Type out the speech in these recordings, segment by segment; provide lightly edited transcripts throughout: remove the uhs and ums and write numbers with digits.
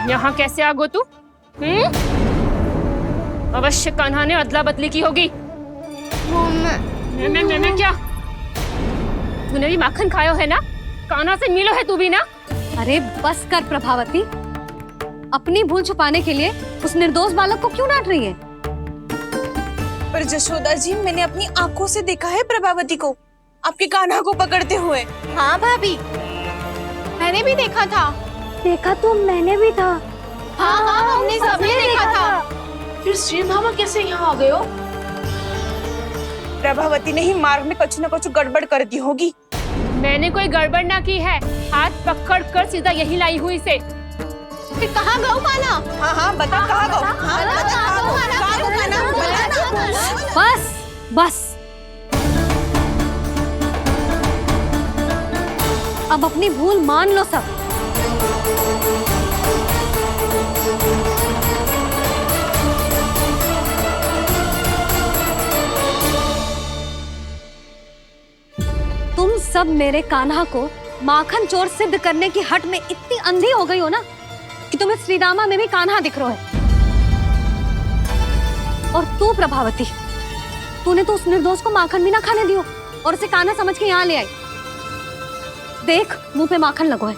यहाँ कैसे आ गो तू? अवश्य कान्हा ने अदला बदली की होगी। मैं क्या? तूने भी माखन खायो है ना? कान्हा से मिलो है तू भी ना? अरे बस कर प्रभावती, अपनी भूल छुपाने के लिए उस निर्दोष बालक को क्यों डांट रही है? पर जशोदा जी, मैंने अपनी आंखों से देखा है प्रभावती को आपके कान्हा को पकड़ते हुए। हाँ भाभी, मैंने भी देखा था। देखा तो मैंने भी था। हाँ हाँ, हमने सबने देखा था। फिर श्रीधामा कैसे यहाँ आ गए हो? प्रभावती ने ही मार्ग में कुछ न कुछ गड़बड़ कर दी होगी। मैंने कोई गड़बड़ ना की है, हाथ पकड़ कर सीधा यही लाई हुई इसे। फिर कहाँ गौ कान्हा? हाँ हाँ बता कहाँ गो? हाँ बता कहाँ गो? कहाँ गो कान्हा? बता। बस बस, अब अपनी भूल मान लो सब। तुम सब मेरे कान्हा को माखन चोर सिद्ध करने की हट में इतनी अंधी हो गई हो ना कि तुम्हें श्रीदामा में भी कान्हा दिख रहा है। और तू प्रभावती, तूने तो उस निर्दोष को माखन भी ना खाने दियो और उसे कान्हा समझ के यहाँ ले आई। देख, मुंह पे माखन लगो है।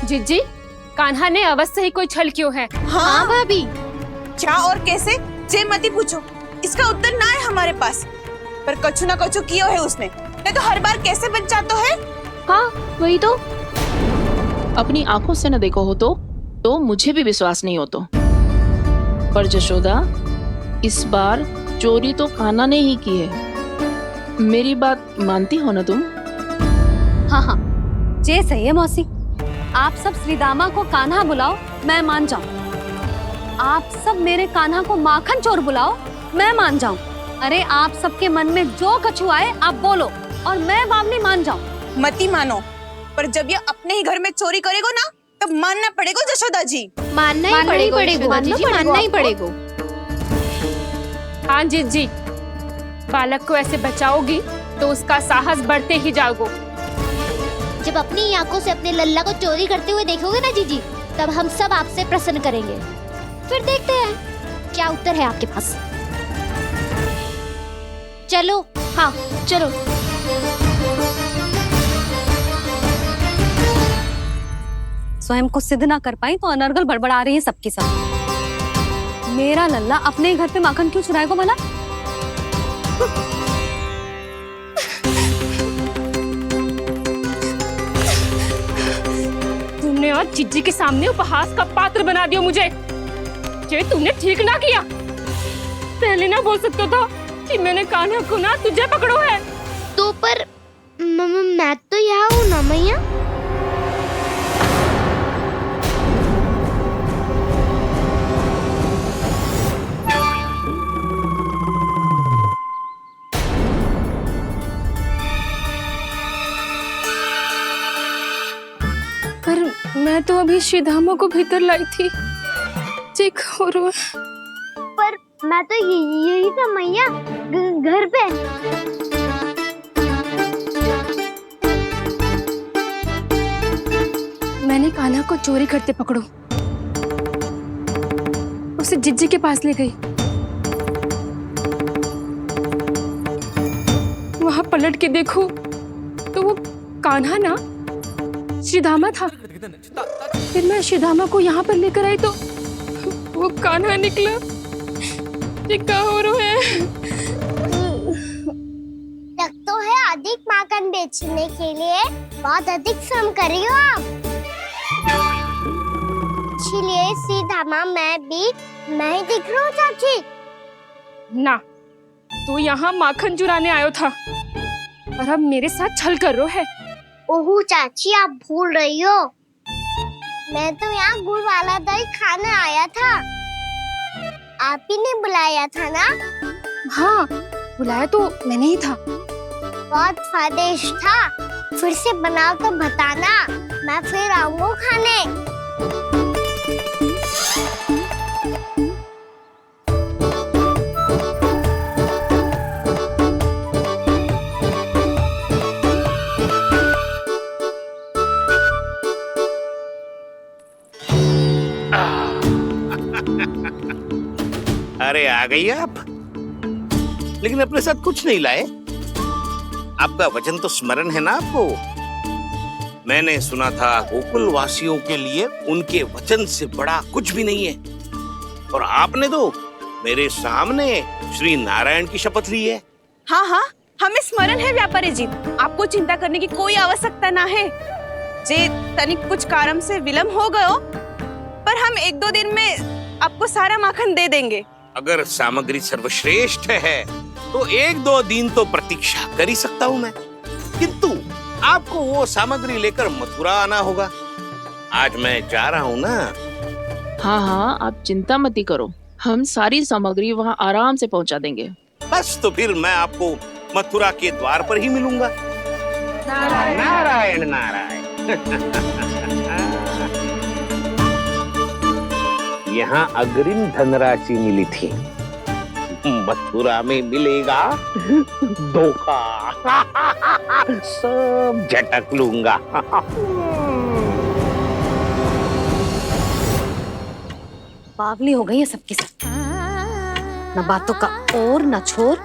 जीजी, कान्हा ने अवश्य ही कोई छल क्यों है। हाँ भाभी। क्या और कैसे? जे मती पूछो, इसका उत्तर ना है हमारे पास। पर कछु ना कछु किया है उसने, नहीं तो हर बार कैसे बच जाता है। हाँ वही तो। अपनी आंखों से न देखो हो तो मुझे भी विश्वास नहीं हो तो। पर जशोदा, इस बार चोरी तो कान्हा ने ही की है। मेरी बात मानती हो ना तुम? हाँ हाँ, जे सही है मौसी। आप सब श्रीदामा को कान्हा बुलाओ, मैं मान जाऊं। आप सब मेरे कान्हा को माखन चोर बुलाओ, मैं मान जाऊं। अरे आप सबके मन में जो कछु आए आप बोलो और मैं बावली मान जाऊं। मती मानो, पर जब ये अपने ही घर में चोरी करेगो ना, तब मानना पड़ेगा जशोदा जी। मानना ही पड़ेगा, मानना ही पड़ेगा। हाँ जीजी, बालक को ऐसे बचाओगी तो उसका साहस बढ़ते ही जाओगे। जब अपनी आंखों से अपने लल्ला को चोरी करते हुए देखोगे ना जीजी, तब हम सब आपसे प्रसन्न करेंगे। फिर देखते हैं क्या उत्तर है आपके पास। चलो। हाँ चलो। स्वयं को सिद्ध ना कर पाई तो अनर्गल बड़बड़ा रही है सबकी सब। मेरा लल्ला अपने ही घर पे माखन क्यों चुराएगा भला? तुमने आज जीजी के सामने उपहास का पात्र बना दिया मुझे। ये तुमने ठीक ना किया। पहले ना बोल सकता था कि मैंने कान्हा को ना तुझे पकड़ो है। तो पर मैं तो यहाँ हूँ ना मैया। पर मैं तो अभी श्रीधामा को भीतर लाई थी। चेक हो रहा है। पर मैं तो यही था मैया, घर पे। मैंने कान्हा को चोरी करते पकड़ो, उसे जिज्जी के पास ले गई। वहां पलट के देखो तो वो कान्हा ना श्रीधामा था। फिर मैं श्रीधामा को यहाँ पर लेकर आई तो वो कान्हा निकला। ये क्या हो रहा है? तो है अधिक माखन बेचने के लिए बहुत अधिक श्रम कर रही हो आप। इसलिए सीधामा मैं ही दिख रहा हूँ चाची। ना, तू यहाँ माखन चुराने आयो था और अब मेरे साथ छल कर रो है। ओह चाची, आप भूल रही हो, मैं तो यहाँ गुड़ वाला दही खाने आया था। आप ही ने बुलाया था ना? हाँ, बुलाया तो मैंने ही था। बहुत स्वादिष्ट था। फिर से बनाओ तो बताना, मैं फिर आऊंगा खाने। अरे आ गई आप, लेकिन अपने साथ कुछ नहीं लाए। आपका वचन तो स्मरण है ना आपको? मैंने सुना था गोकुल वासियों के लिए उनके वचन से बड़ा कुछ भी नहीं है, और आपने तो मेरे सामने श्री नारायण की शपथ ली है। हाँ हाँ, हमें स्मरण है व्यापारी जी, आपको चिंता करने की कोई आवश्यकता ना है। जे तनिक कुछ कारण से विलंब हो गयो, पर हम 1-2 दिन में आपको सारा माखन दे देंगे। अगर सामग्री सर्वश्रेष्ठ है तो 1-2 दिन तो प्रतीक्षा कर ही सकता हूँ मैं, किंतु आपको वो सामग्री लेकर मथुरा आना होगा। आज मैं जा रहा हूँ ना। हाँ हाँ, आप चिंता मत करो, हम सारी सामग्री वहाँ आराम से पहुँचा देंगे। बस तो फिर मैं आपको मथुरा के द्वार पर ही मिलूंगा। नारायण नारायण। यहाँ अग्रिम धनराशि मिली थी, मथुरा में मिलेगा धोखा। सब झटक लूंगा। बावली हो गई है सबकी सब, न बातों का और न छोर,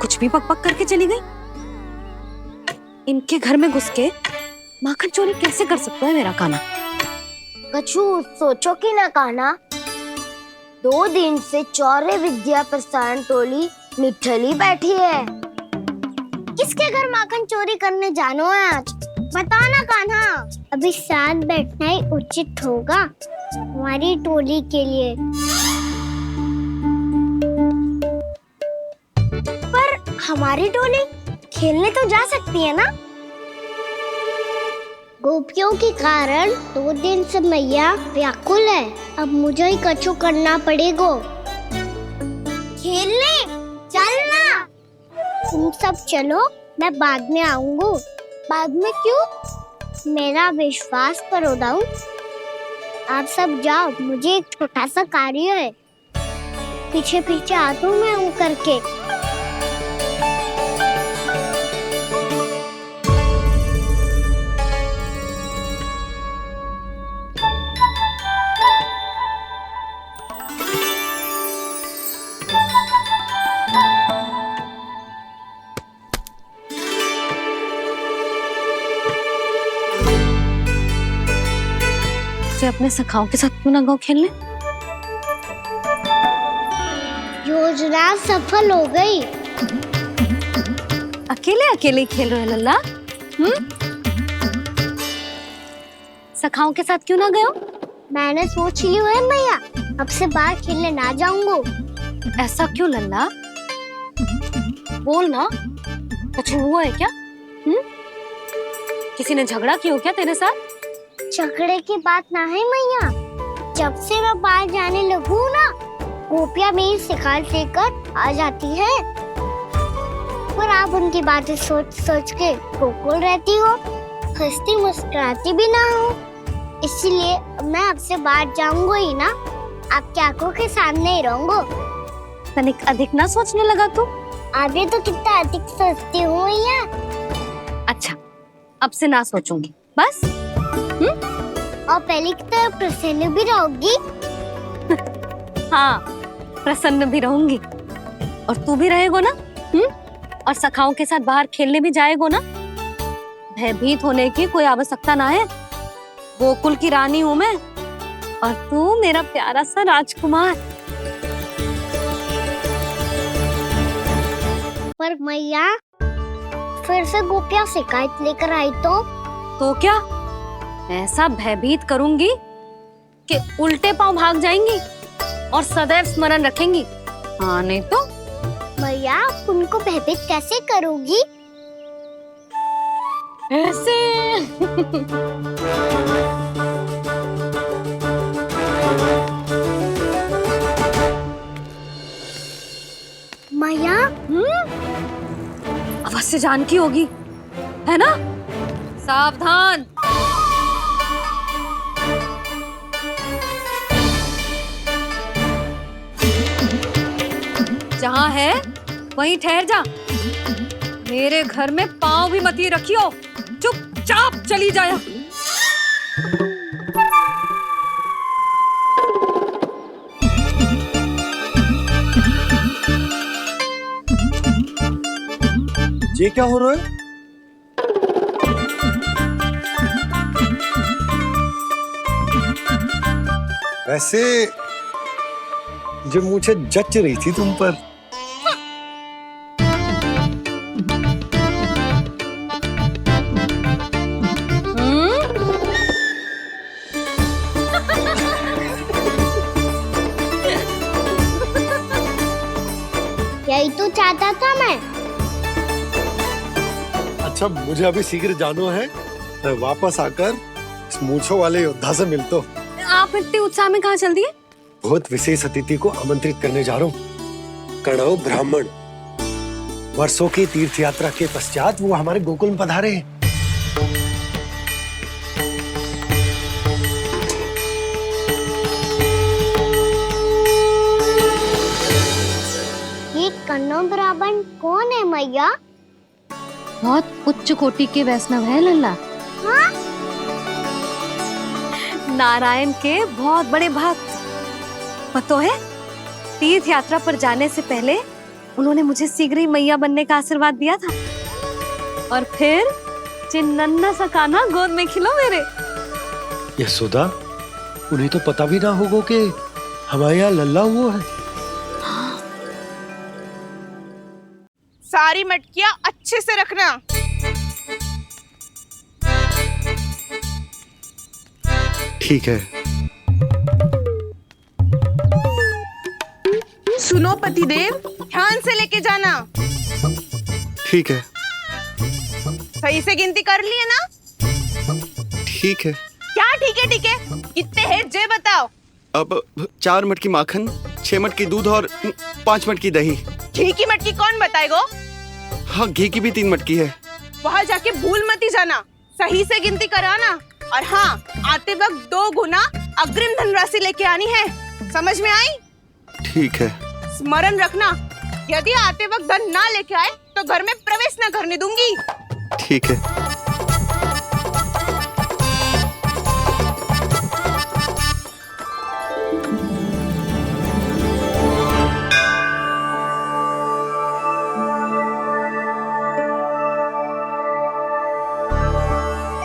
कुछ भी पक पक करके चली गई। इनके घर में घुस के माखन चोरी कैसे कर सकता है मेरा कान्हा? कछु सोचो कि ना कान्हा, 2 दिन से चौर्य विद्या प्रसारण टोली निठली बैठी है। किसके घर माखन चोरी करने जानो है आज? बता ना कान्हा। अभी साथ बैठना ही उचित होगा हमारी टोली के लिए। पर हमारी टोली खेलने तो जा सकती है ना? गोपियों के कारण 2 दिन से मैया व्याकुल है, अब मुझे ही कछु करना पड़ेगा। खेलने चलना, तुम सब चलो, मैं बाद में आऊंगा। बाद में क्यों? मेरा विश्वास करो दाऊ, आप सब जाओ, मुझे एक छोटा सा कार्य है। पीछे पीछे आता हूँ मैं हूँ करके। अपने सखाओं के साथ क्यों ना गाँव खेलने? योजना सफल हो गई। अकेले अकेले खेल रहे लल्ला? सखाओं के साथ क्यों ना गए हो? मैंने सोच लिया है मैया, अब से बाहर खेलने ना जाऊंगा। ऐसा क्यों लल्ला? बोल ना, कुछ हुआ है क्या? किसी ने झगड़ा किया हो क्या तेरे साथ? झगड़े की बात ना है मैया, जब से मैं बाहर जाने लगू ना, गोपियां मेरी शिकार लेकर आ जाती है, पर आप उनकी बातें सोच सोच के गोकुल रहती हो, हंसती मुस्कुराती भी ना हो। इसलिए मैं आपसे बाहर जाऊंगा ही ना, आपकी आंखों के सामने ही रहूंगा। तनिक अधिक ना सोचने लगा तू? आगे तो कितना अधिक सोचती हूँ मैया। अच्छा, अब से ना सोचूंगी बस। और पहले की तरह प्रसन्न भी रहोगी? हाँ, प्रसन्न भी रहूंगी, और तू भी रहेगो ना? और सखाओं के साथ बाहर खेलने भी जाएगो ना? भयभीत होने की कोई आवश्यकता ना है, गोकुल की रानी हूँ मैं, और तू मेरा प्यारा सा राजकुमार। पर मैया, फिर से गोपियां शिकायत लेकर आई तो क्या? ऐसा भयभीत करूंगी कि उल्टे पांव भाग जाएंगी और सदैव स्मरण रखेंगी। हाँ नहीं तो? मैया, आप उनको भयभीत कैसे करोगी? ऐसे। मैया, अवश्य जानकी होगी, है ना? सावधान। जहाँ है वहीं ठहर जा, मेरे घर में पाँव भी मत ही रखियो, चुपचाप चली जाया। ये क्या हो रहा है? वैसे जो मुझे जच रही थी तुम पर। यही तो चाहता था मैं। अच्छा मुझे अभी शीघ्र जाना है, मैं वापस आकर इस मूंछों वाले योद्धा से मिलता हूँ। आप इतने उत्साह में कहाँ चल दिए? बहुत विशेष अतिथि को आमंत्रित करने जा रहा हूँ, कणव ब्राह्मण। वर्षों की तीर्थ यात्रा के पश्चात वो हमारे गोकुल में पधारे हैं। ये कन्नौ ब्राह्मण कौन है मैया? बहुत उच्च कोटि के वैष्णव है लल्ला। हाँ? नारायण के बहुत बड़े भक्त। पता है, तीर्थ यात्रा पर जाने से पहले उन्होंने मुझे शीघ्र ही मैया बनने का आशीर्वाद दिया था, और फिर चिन्नन्ना सा कान्हा गोद में खिलो मेरे। यशोदा, उन्हें तो पता भी ना होगा कि हमारे यहाँ लल्ला हुआ है। सारी मटकियां अच्छे से रखना। ठीक है। सुनो पतिदेव, ध्यान से लेके जाना। ठीक है। सही से गिनती कर लिए ना? ठीक है। क्या ठीक है ठीक है? कितने हैं जे बताओ। अब 4 मटकी माखन, 6 मटकी दूध और 5 मटकी दही। घी की मटकी कौन बताएगा? हाँ, घी की भी 3 मटकी है। वहाँ जाके भूल मती जाना, सही से गिनती कराना। और हाँ, आते वक्त 2 गुना अग्रिम धनराशि लेके आनी है, समझ में आई? ठीक है। स्मरण रखना, यदि आते वक्त धन ना लेके आए तो घर में प्रवेश न करने दूंगी। ठीक है।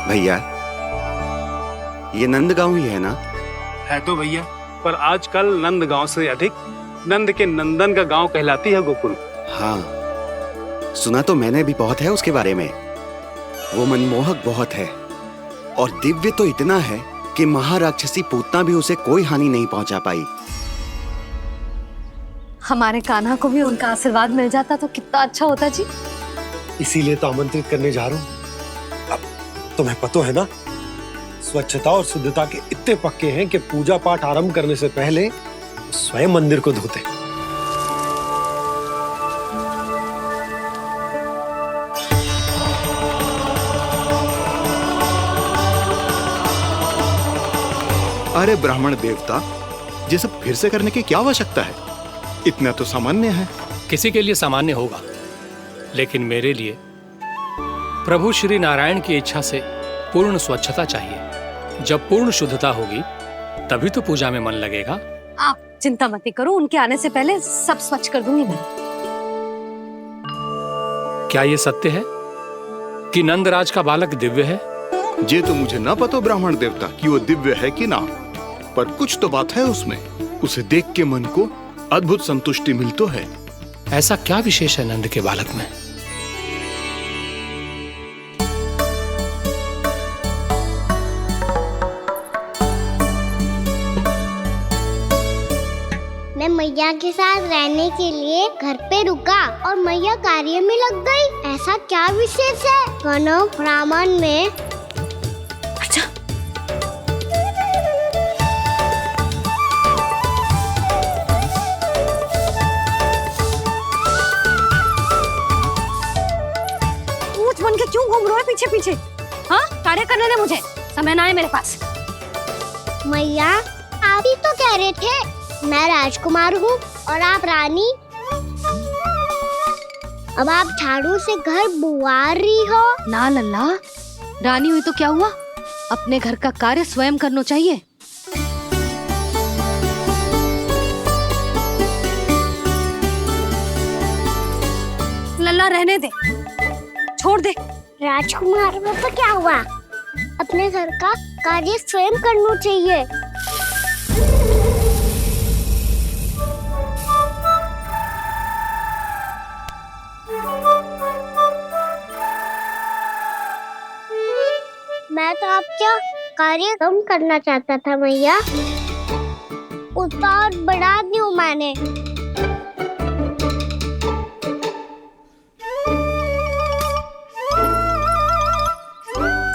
भैया, ये नंदगांव ही है ना? है तो भैया, पर आजकल नंदगांव से अधिक नंद के नंदन का गांव कहलाती है गोकुल। हाँ, सुना तो मैंने भी बहुत है उसके बारे में। वो मनमोहक बहुत है और दिव्य तो इतना है कि महाराक्षसी पूतना भी उसे कोई हानि नहीं पहुंचा पाई। हमारे कान्हा को भी उनका आशीर्वाद मिल जाता तो कितना अच्छा होता जी। इसीलिए तो आमंत्रित करने जा रहा हूँ। अब तुम्हें पता है ना, स्वच्छता और शुद्धता के इतने पक्के हैं कि पूजा पाठ आरंभ करने से पहले स्वयं मंदिर को धोते। अरे ब्राह्मण देवता, ये सब फिर से करने की क्या आवश्यकता है? इतना तो सामान्य है। किसी के लिए सामान्य होगा, लेकिन मेरे लिए प्रभु श्री नारायण की इच्छा से पूर्ण स्वच्छता चाहिए। जब पूर्ण शुद्धता होगी तभी तो पूजा में मन लगेगा। आप चिंता मत करो, उनके आने से पहले सब स्वच्छ कर दूंगी मैं। क्या ये सत्य है कि नंदराज का बालक दिव्य है? ये तो मुझे ना पता ब्राह्मण देवता कि वो दिव्य है कि ना, पर कुछ तो बात है उसमें। उसे देख के मन को अद्भुत संतुष्टि मिलती है। ऐसा क्या विशेष है नंद के बालक में? मैं मैया के साथ रहने के लिए घर पे रुका और मैया कार्य में लग गई। ऐसा क्या विशेष है कन्नौ ब्राह्मण में? अच्छा, ऊंच बन के क्यों घूम रहे हो पीछे पीछे? हाँ, कार्य करने दे मुझे, समय ना है मेरे पास। मैया, आप ही तो कह रहे थे मैं राजकुमार हूँ और आप रानी। अब आप झाड़ू से घर बुआर रही हो। ना लल्ला, रानी हुई तो क्या हुआ, अपने घर का कार्य स्वयं करना चाहिए। लल्ला रहने दे, छोड़ दे। राजकुमार पापा क्या हुआ? अपने घर का कार्य स्वयं करना चाहिए। मैं तो आपका कार्य कम करना चाहता था भैया, उतना और बढ़ा दूं मैंने।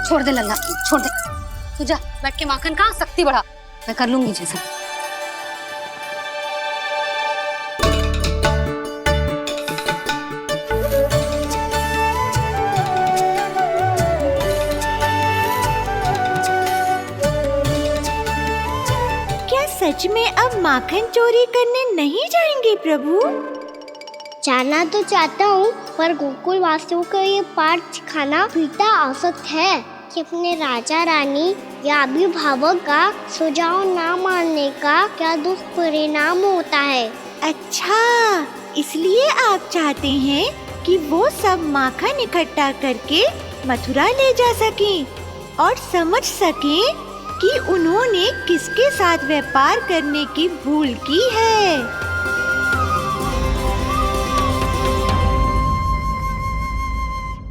छोड़ दे लल्ला, छोड़ दे। तू जा बैठ के माखन खा, शक्ति बढ़ा, मैं कर लूंगी जैसे। क्या सच में अब माखन चोरी करने नहीं जाएंगे प्रभु? जाना तो चाहता हूँ, पर गोकुल वासियों को ये पाठ सिखाना पिता आवश्यक है कि अपने राजा रानी या अभिभावक का सुझाव ना मानने का क्या दुष्परिणाम होता है। अच्छा, इसलिए आप चाहते हैं कि वो सब माखन इकट्ठा करके मथुरा ले जा सकें और समझ सकें कि उन्होंने किसके साथ व्यापार करने की भूल की है।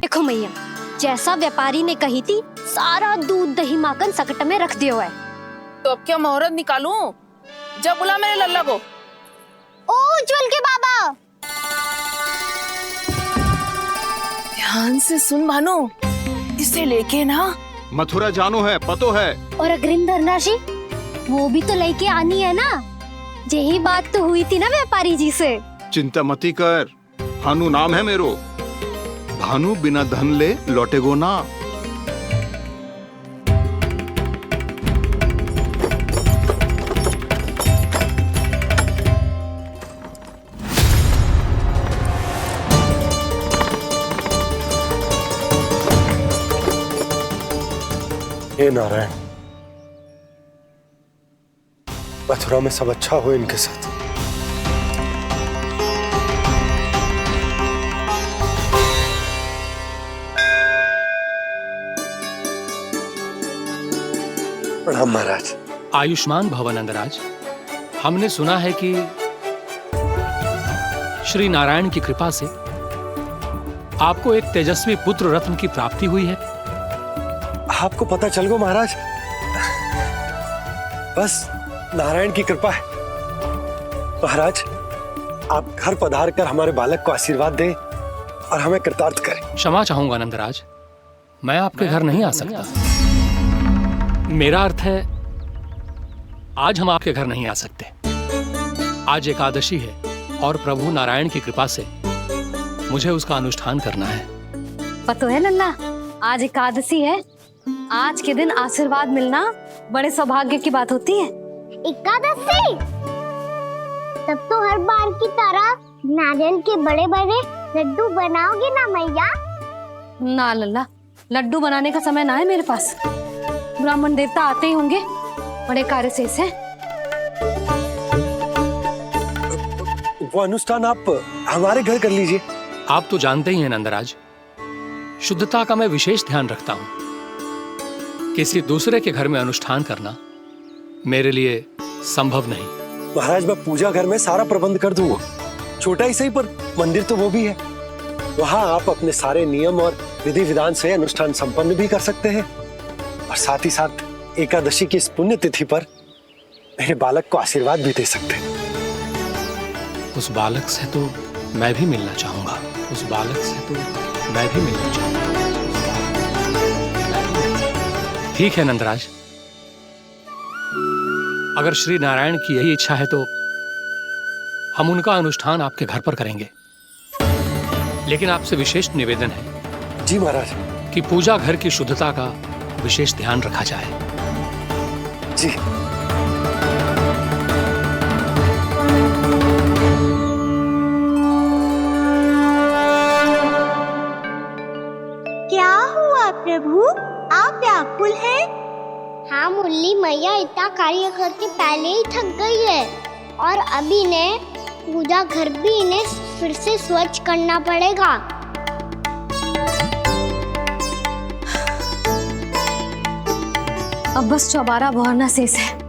देखो मैया, जैसा व्यापारी ने कही थी, सारा दूध दही माखन सकट में रख दिया है। तो अब क्या मुहूर्त निकालूं? जब बुला मेरे लल्ला को। ओ उज्जवल के बाबा, ध्यान से सुन भानु, इसे लेके ना मथुरा जानो है, पतो है। और अग्रिम धनराशि वो भी तो लेके आनी है ना। यही बात तो हुई थी ना व्यापारी जी से। चिंता मती कर, भानु नाम है मेरो। भानु बिना धन ले लौटेगो ना। हे नारायण, मथुरा में सब अच्छा हो इनके साथ। प्रणाम महाराज। आयुष्मान भव नंदराज। हमने सुना है कि श्री नारायण की कृपा से आपको एक तेजस्वी पुत्र रत्न की प्राप्ति हुई है। आपको पता चल गो महाराज, बस नारायण की कृपा है। महाराज, आप घर पधार कर हमारे बालक को आशीर्वाद दें और हमें कृतार्थ करें। क्षमा चाहूंगा नंदराज, मैं आपके घर नहीं आ सकता। मेरा अर्थ है, आज हम आपके घर नहीं आ सकते। आज एकादशी है और प्रभु नारायण की कृपा से मुझे उसका अनुष्ठान करना है। पता है लल्ला, आज एकादशी है। आज के दिन आशीर्वाद मिलना बड़े सौभाग्य की बात होती है। एकादशी? तब तो हर बार की तरह नारियल के बड़े बड़े लड्डू बनाओगे ना मैया? ना लल्ला, लड्डू बनाने का समय ना है मेरे पास। ब्राह्मण देवता आते ही होंगे, बड़े कार्य शेष हैं। वो अनुष्ठान आप हमारे घर कर लीजिए। आप तो जानते ही हैं नंदराज, शुद्धता का मैं विशेष ध्यान रखता हूं। किसी दूसरे के घर में अनुष्ठान करना मेरे लिए संभव नहीं। महाराज, मैं पूजा घर में सारा प्रबंध कर दूंगा। छोटा ही सही, पर मंदिर तो वो भी है। वहां आप अपने सारे नियम और विधि विधान से अनुष्ठान संपन्न भी कर सकते हैं और साथ ही साथ एकादशी की इस पुण्य तिथि पर मेरे बालक को आशीर्वाद भी दे सकते हैं। उस बालक से तो मैं भी मिलना चाहूंगा। उस बालक से तो मैं भी मिलना चाहूंगा। ठीक है नंदराज, अगर श्री नारायण की यही इच्छा है तो हम उनका अनुष्ठान आपके घर पर करेंगे। लेकिन आपसे विशेष निवेदन है। जी महाराज। कि पूजा घर की शुद्धता का विशेष ध्यान रखा जाए। जी। क्या हुआ प्रभु, आप व्याकुल हैं? हाँ मुरली मैया, इतना कार्य करके पहले ही थक गई है और अब इन्हें पूजा घर भी इन्हें फिर से स्वच्छ करना पड़ेगा। अब बस चौबारा बहरना शेष है।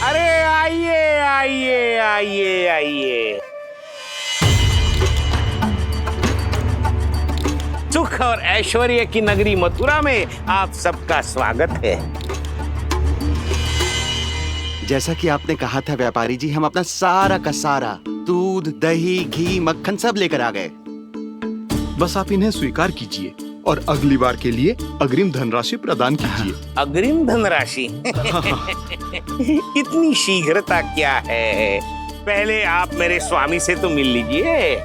अरे आइए आइए आइए आइए, सुख और ऐश्वर्य की नगरी मथुरा में आप सबका स्वागत है। जैसा कि आपने कहा था व्यापारी जी, हम अपना सारा का सारा दूध, दही, घी, मक्खन सब लेकर आ गए। बस आप इन्हें स्वीकार कीजिए और अगली बार के लिए अग्रिम धनराशि प्रदान कीजिए। अग्रिम धनराशि? इतनी शीघ्रता क्या है? पहले आप मेरे स्वामी से तो मिल लीजिए।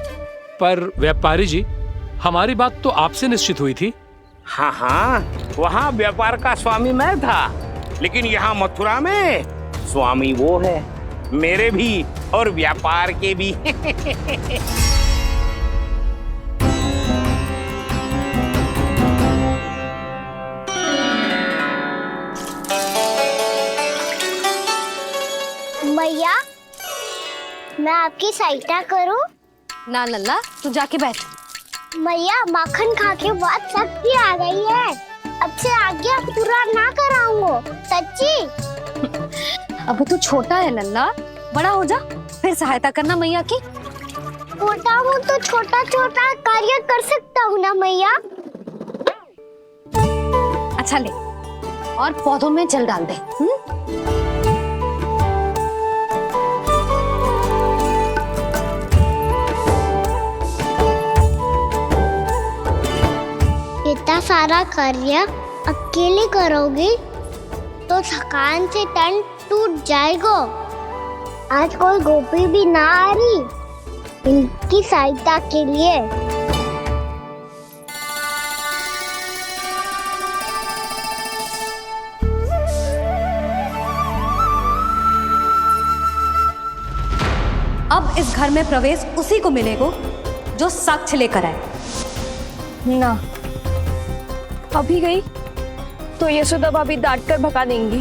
पर व्यापारी जी, हमारी बात तो आपसे निश्चित हुई थी। हाँ हाँ, वहाँ व्यापार का स्वामी मैं था, लेकिन यहाँ मथुरा में स्वामी वो है, मेरे भी और व्यापार के भी। मैया, मैं आपकी सहायता करूं? ना लल्ला, तू जाके बैठ। मैया, माखन खा के बहुत शक्ति आ गई है। अब से आगे पूरा ना कराऊंगा, सच्ची। अब तू छोटा है लल्ला, बड़ा हो जा फिर सहायता करना मैया की। छोटा हूँ तो छोटा छोटा कार्य कर सकता हूँ ना मैया। अच्छा ले, और पौधों में जल डाल दे। इतना सारा कार्य अकेले करोगी तो थकान से तन टूट जाएगा। आज कोई गोपी भी ना आ रही इनकी सहायता के लिए। अब इस घर में प्रवेश उसी को मिलेगा जो साक्ष्य लेकर आए। ना, अभी गई तो यशोदा भाभी डांट कर भगा देंगी।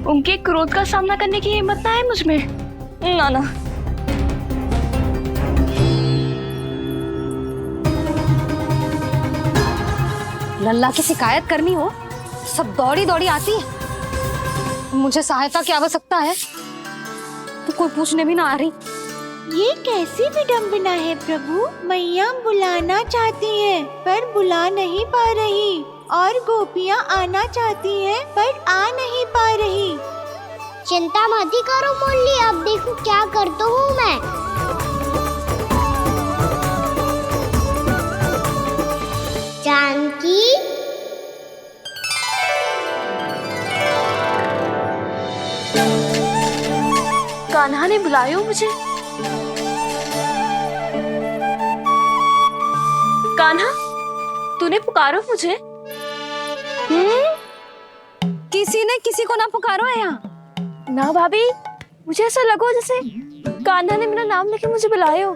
उनके क्रोध का सामना करने की हिम्मत ना है मुझ में। ना ना, लल्ला की शिकायत करनी हो सब दौड़ी दौड़ी आती है। मुझे सहायता की आवश्यकता है तो कोई पूछने भी ना आ रही। ये कैसी विडंबना है प्रभु। मैया बुलाना चाहती हैं पर बुला नहीं पा रही, और गोपियाँ आना चाहती हैं पर आ नहीं पा रही। चिंता मत करो मुरली, अब देखो क्या करता हूँ मैं। जानकी, कान्हा ने बुलाया हो मुझे। कान्हा, तूने पुकारो मुझे। किसी ने किसी को ना पुकारो है यहाँ। ना भाभी, मुझे ऐसा लगो जैसे कान्हा ने मेरा नाम लेके मुझे बुलाया हो।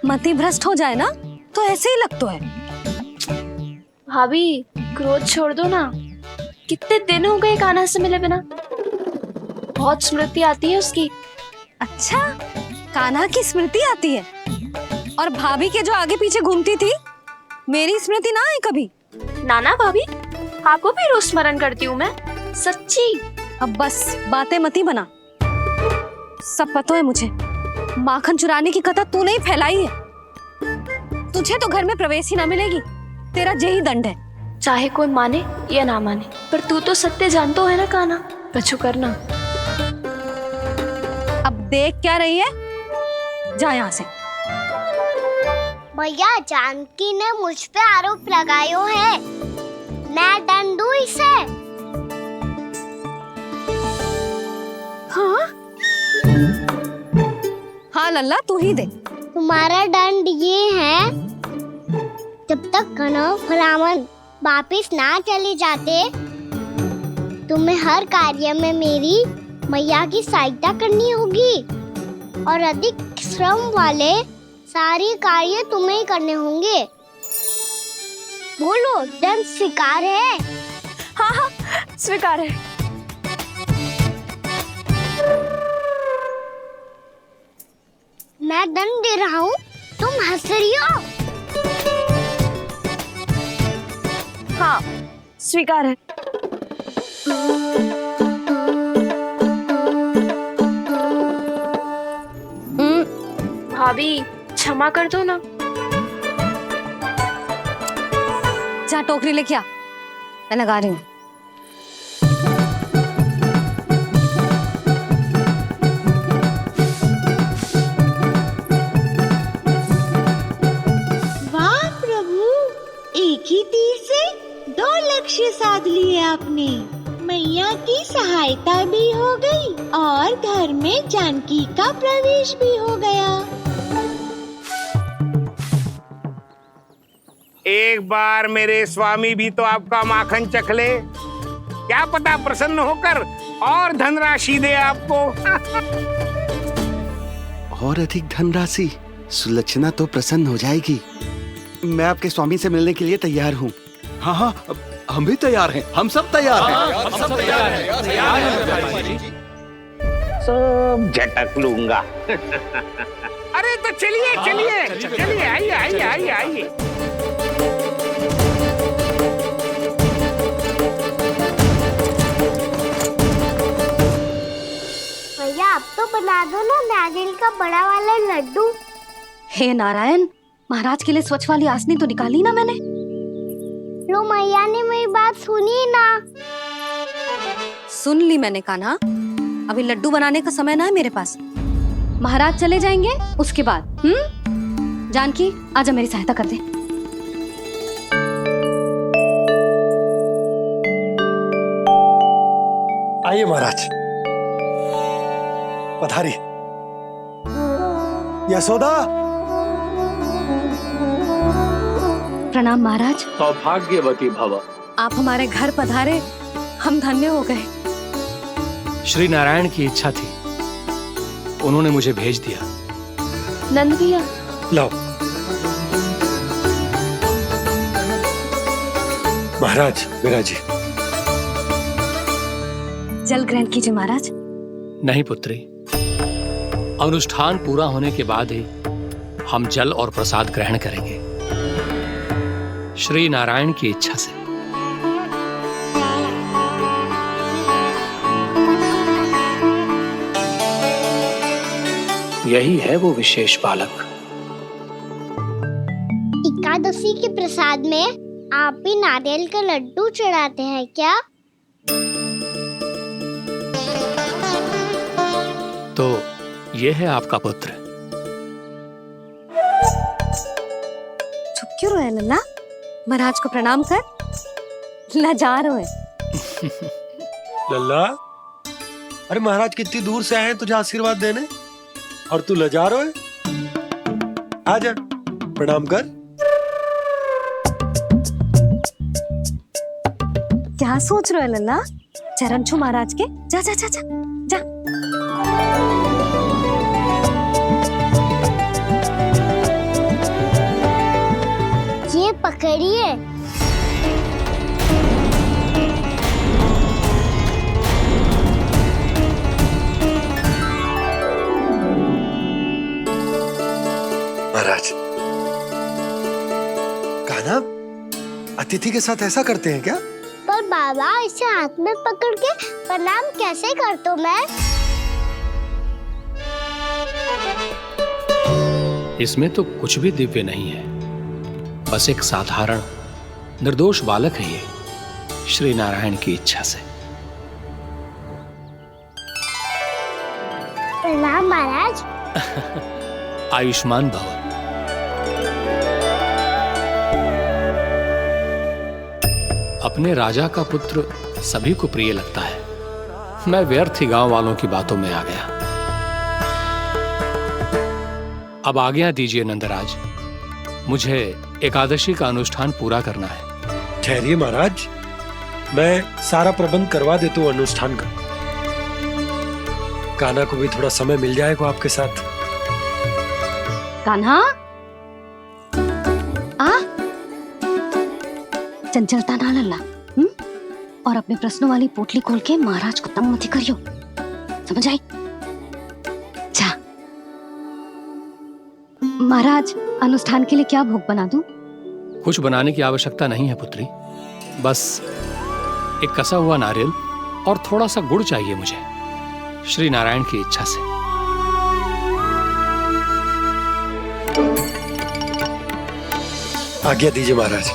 मति भ्रष्ट हो जाए ना तो ऐसे ही लगता है। भाभी, क्रोध छोड़ दो ना। कितने दिन हो गए कान्हा से मिले बिना। बहुत स्मृति आती है उसकी। अच्छा, कान्हा की स्मृति आती है? और भाभी के जो आगे पीछे घूमती थी, मेरी स्मृति ना आई कभी? नाना भाभी, आपको भी रोज स्मरण करती हूँ मैं, सच्ची। अब बस बातें मत ही बना। सब पता है मुझे। माखन चुराने की कथा तूने ही फैलाई है। तुझे तो घर में प्रवेश ही ना मिलेगी। तेरा यही दंड है। चाहे कोई माने या ना माने, पर तू तो सत्य जानतो है ना कान्हा। कछु करना। अब देख क्या रही है, जा यहाँ से। भैया, जानकी ने मुझ पे आरोप लगायो है, मैं दंड दूं इसे। हाँ हाँ लल्ला, तू ही दे। तुम्हारा दंड ये है, जब तक कनव ब्राह्मण वापिस ना चले जाते, तुम्हें हर कार्य में मेरी मैया की सहायता करनी होगी। और अधिक श्रम वाले सारे कार्य तुम्हें ही करने होंगे। बोलो, दंड स्वीकार है? हाँ हाँ, स्वीकार है। मैं दंड दे रहा हूँ, तुम हंस रही हो? हाँ, स्वीकार है। भाभी क्षमा कर दो ना। जा टोकरी लेके आ, मैं लगा रही हूँ। वाह प्रभु, एक ही तीर से 2 लक्ष्य साध लिए आपने। मैया की सहायता भी हो गई और घर में जानकी का प्रवेश भी हो गया। एक बार मेरे स्वामी भी तो आपका माखन चख ले, क्या पता प्रसन्न होकर और धनराशि दे आपको। और अधिक धनराशि? सुलक्षणा तो प्रसन्न हो जाएगी। मैं आपके स्वामी से मिलने के लिए तैयार हूँ। हाँ हाँ, हम भी तैयार हैं, हम सब तैयार हैं। हम सब तैयार हैं। सब झटक लूंगा। अरे तो चलिए चलिए चलिए, आइए आइए आइए आइए। भैया, आप तो बना दो ना नारियल का बड़ा वाला लड्डू। हे नारायण, महाराज के लिए स्वच्छ वाली आसनी तो निकाली ना मैंने। लो, मैया ने मेरी बात सुनी ना। सुन ली मैंने कान्हा, अभी लड्डू बनाने का समय ना है मेरे पास। महाराज चले जाएंगे उसके बाद। जानकी, आजा मेरी सहायता कर दे। आइए महाराज, पधारी। यशोदा। प्रणाम महाराज। सौभाग्यवती भव। आप हमारे घर पधारे, हम धन्य हो गए। श्री नारायण की इच्छा थी, उन्होंने मुझे भेज दिया। नंद भैया, लाओ। महाराज, विराजी। जल ग्रहण कीजिए महाराज। नहीं पुत्री, अनुष्ठान पूरा होने के बाद ही हम जल और प्रसाद ग्रहण करेंगे, श्री नारायण की इच्छा से। यही है वो विशेष बालक। एकादशी के प्रसाद में आप भी नारियल का लड्डू चढ़ाते हैं क्या? तो ये है आपका पुत्र। चुप क्यों रहे लल्ला? महाराज को प्रणाम कर। लजा रहे लल्ला, अरे महाराज कितनी दूर से आए हैं तुझे आशीर्वाद देने, और तू लजा रहा है? आजा, प्रणाम कर। क्या सोच रहे हो लल्ला? चरण छू महाराज के। जा जा जा जा जा। ये पकड़िए। महाराज, कान्हा, अतिथि के साथ ऐसा करते हैं क्या? पर बाबा, इसे हाथ में पकड़ के प्रणाम कैसे करता हूँ मैं? इसमें तो कुछ भी दिव्य नहीं है, बस एक साधारण निर्दोष बालक है ये, श्री नारायण की इच्छा से। प्रणाम महाराज। आयुष्मान भव। अपने राजा का पुत्र सभी को प्रिय लगता है। मैं व्यर्थ ही गांव वालों की बातों में आ गया। अब आज्ञा दीजिए नंदराज, मुझे एकादशी का अनुष्ठान पूरा करना है। ठहरिए महाराज, मैं सारा प्रबंध करवा देता हूँ अनुष्ठान का। कान्हा को भी थोड़ा समय मिल जाएगा आपके साथ। कान्हा आ चंचलता ना लल्ला, और अपने प्रश्नों वाली पोटली खोल के महाराज को तंग मत करियो, समझ आई? जा महाराज, अनुष्ठान के लिए क्या भोग बना दूं? कुछ बनाने की आवश्यकता नहीं है पुत्री, बस एक कसा हुआ नारियल और थोड़ा सा गुड़ चाहिए मुझे, श्री नारायण की इच्छा से। आज्ञा दीजिए महाराज।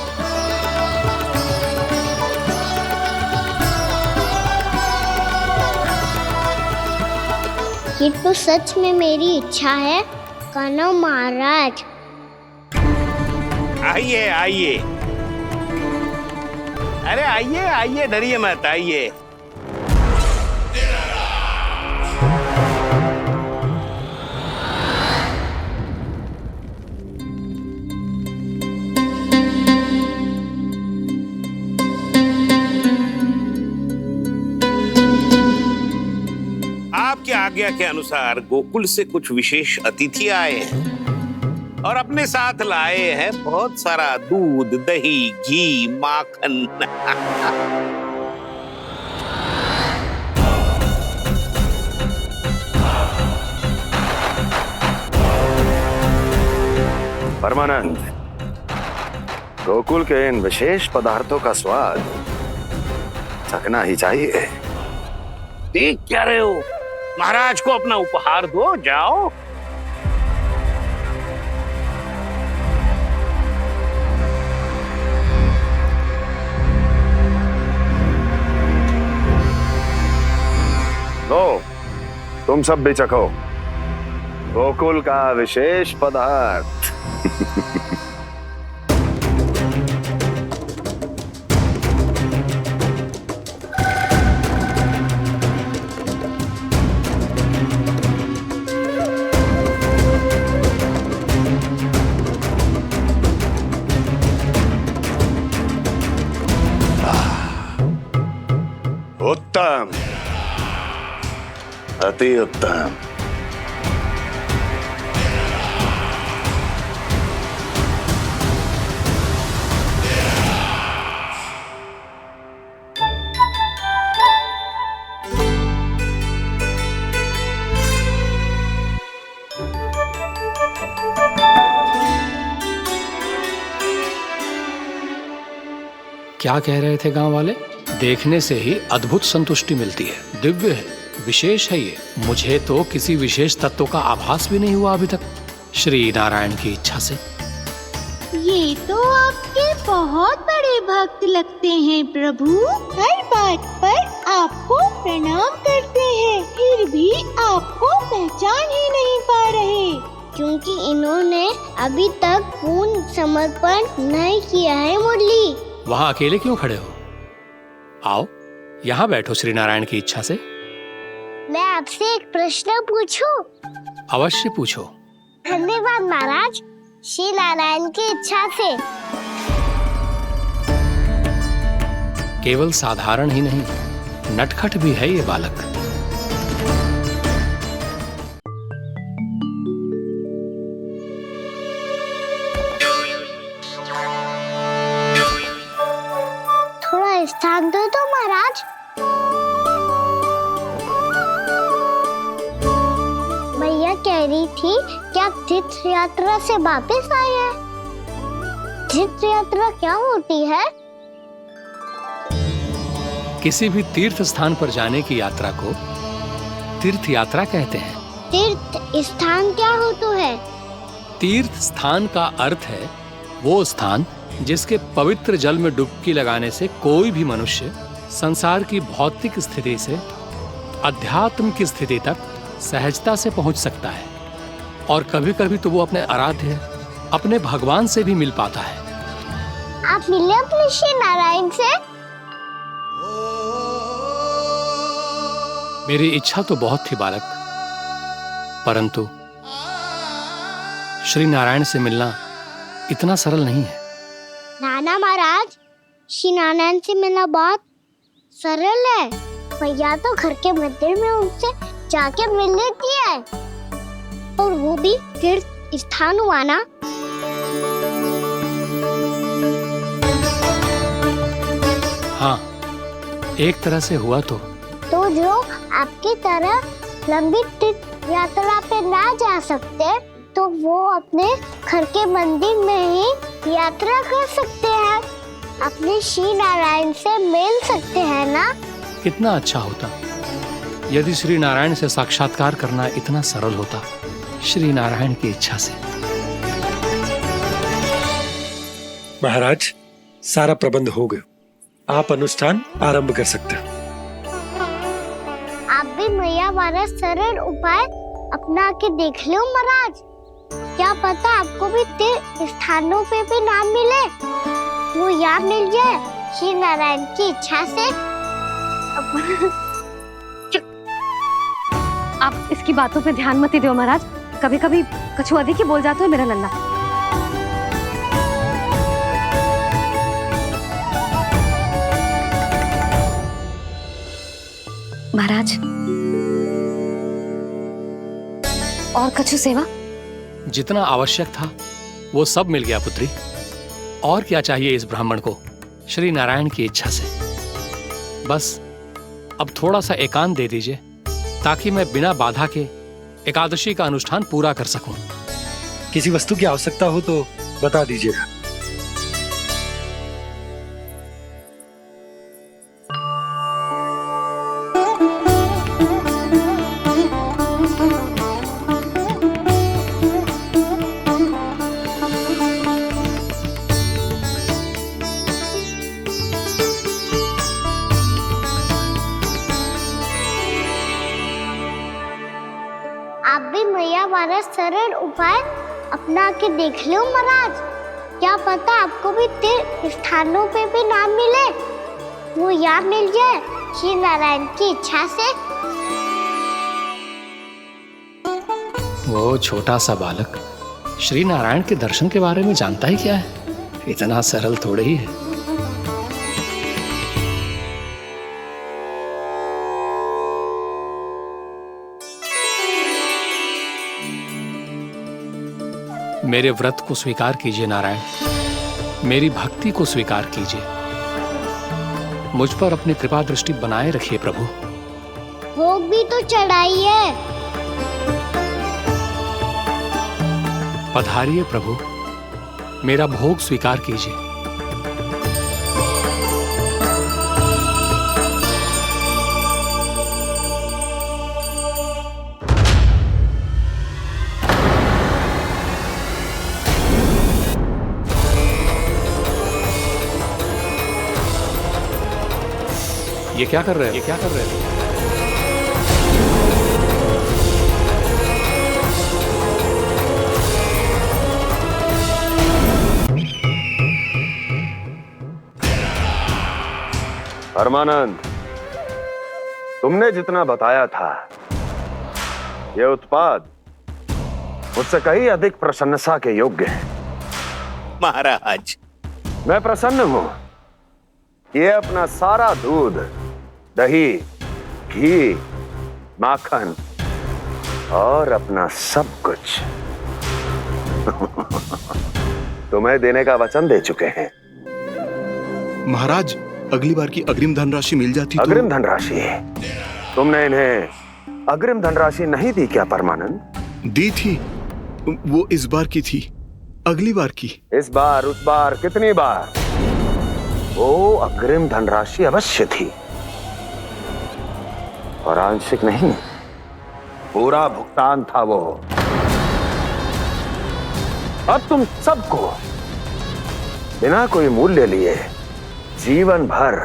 ये तो सच में मेरी इच्छा है कान्हा महाराज। आइए आइए, अरे आइए आइए, डरिए मत, आइए। आपकी आज्ञा के अनुसार गोकुल से कुछ विशेष अतिथि आए हैं और अपने साथ लाए हैं बहुत सारा दूध, दही, घी, माखन। परमानंद, गोकुल के इन विशेष पदार्थों का स्वाद चखना ही चाहिए। देख क्या रहे हो, महाराज को अपना उपहार दो, जाओ। लो, तुम सब भी चखो गोकुल का विशेष पदार्थ। उत्तम, अति उत्तम। क्या कह रहे थे गांव वाले? देखने से ही अद्भुत संतुष्टि मिलती है, दिव्य है, विशेष है ये। मुझे तो किसी विशेष तत्व का आभास भी नहीं हुआ अभी तक, श्री नारायण की इच्छा से। ये तो आपके बहुत बड़े भक्त लगते हैं प्रभु, हर बात पर आपको प्रणाम करते हैं, फिर भी आपको पहचान ही नहीं पा रहे। क्योंकि इन्होंने अभी तक पूर्ण समर्पण नहीं किया है मुरली। वहां अकेले क्यों खड़े हो? आओ यहाँ बैठो श्री नारायण की इच्छा से। मैं आपसे एक प्रश्न पूछूं? अवश्य पूछो। धन्यवाद महाराज, श्री नारायण की इच्छा से। केवल साधारण ही नहीं, नटखट भी है ये बालक। थोड़ा स्थान दो तो महाराज। भैया कह रही थी कि आप तीर्थ यात्रा से वापस आए हैं। तीर्थ यात्रा क्या होती है? किसी भी तीर्थ स्थान पर जाने की यात्रा को तीर्थ यात्रा कहते हैं। तीर्थ स्थान क्या होता है? तीर्थ स्थान का अर्थ है वो स्थान जिसके पवित्र जल में डुबकी लगाने से कोई भी मनुष्य संसार की भौतिक स्थिति से अध्यात्म की स्थिति तक सहजता से पहुंच सकता है, और कभी कभी तो वो अपने आराध्य, अपने भगवान से भी मिल पाता है। आप मिले अपने श्री नारायण से? मेरी इच्छा तो बहुत थी बालक, परंतु श्री नारायण से मिलना इतना सरल नहीं है। नाना महाराज, श्री नारायण से मिलना बहुत सरल है। भैया तो घर के मंदिर में उनसे जाके मिल लेती है, और वो भी तीर्थ स्थान हुआ ना? हाँ, एक तरह से हुआ तो जो आपकी तरह लंबी तीर्थ यात्रा पे ना जा सकते तो वो अपने घर के मंदिर में ही यात्रा कर सकते हैं, अपने श्री नारायण से मिल सकते हैं ना? कितना अच्छा होता यदि श्री नारायण से साक्षात्कार करना इतना सरल होता, श्री नारायण की इच्छा से। महाराज, सारा प्रबंध हो गया, आप अनुष्ठान आरंभ कर सकते हैं। आप भी मैया वाला सरल उपाय अपना के देख लो महाराज, क्या पता आपको भी तीर्थ स्थानों पे भी नाम मिले, वो याद मिल जाए श्री नारायण की इच्छा से। आप इसकी बातों पे ध्यान मत दो महाराज, कभी कभी कछु अधिक ही बोल जाते हो मेरा लल्ला। महाराज, और कछु सेवा? जितना आवश्यक था वो सब मिल गया पुत्री। और क्या चाहिए इस ब्राह्मण को श्री नारायण की इच्छा से? बस अब थोड़ा सा एकांत दे दीजिए ताकि मैं बिना बाधा के एकादशी का अनुष्ठान पूरा कर सकूं। किसी वस्तु की आवश्यकता हो तो बता दीजिएगा। आप भी मैया वाला सरल उपाय अपना के देख लो महाराज, क्या पता आपको भी तीर्थ स्थानों पे भी नाम मिले, वो याद मिल जाए श्री नारायण की इच्छा से। वो छोटा सा बालक श्री नारायण के दर्शन के बारे में जानता ही क्या है, इतना सरल थोड़े ही है। मेरे व्रत को स्वीकार कीजिए नारायण, मेरी भक्ति को स्वीकार कीजिए, मुझ पर अपनी कृपा दृष्टि बनाए रखिए प्रभु। भोग भी तो चढ़ाइए। पधारिए प्रभु, मेरा भोग स्वीकार कीजिए। ये क्या कर रहे हैं? ये क्या कर रहे हैं? परमानंद, तुमने जितना बताया था यह उत्पाद मुझसे कहीं अधिक प्रशंसा के योग्य है। महाराज, मैं प्रसन्न हूं। ये अपना सारा दूध, दही, घी, माखन और अपना सब कुछ तुम्हें देने का वचन दे चुके हैं। महाराज, अगली बार की अग्रिम धनराशि मिल जाती तो। अग्रिम धनराशि? तुमने इन्हें अग्रिम धनराशि नहीं दी क्या परमानंद? दी थी, वो इस बार की थी, अगली बार की। इस बार, उस बार, कितनी बार? वो अग्रिम धनराशि अवश्य थी और आंशिक नहीं, पूरा भुगतान था वो। अब तुम सबको बिना कोई मूल्य लिए जीवन भर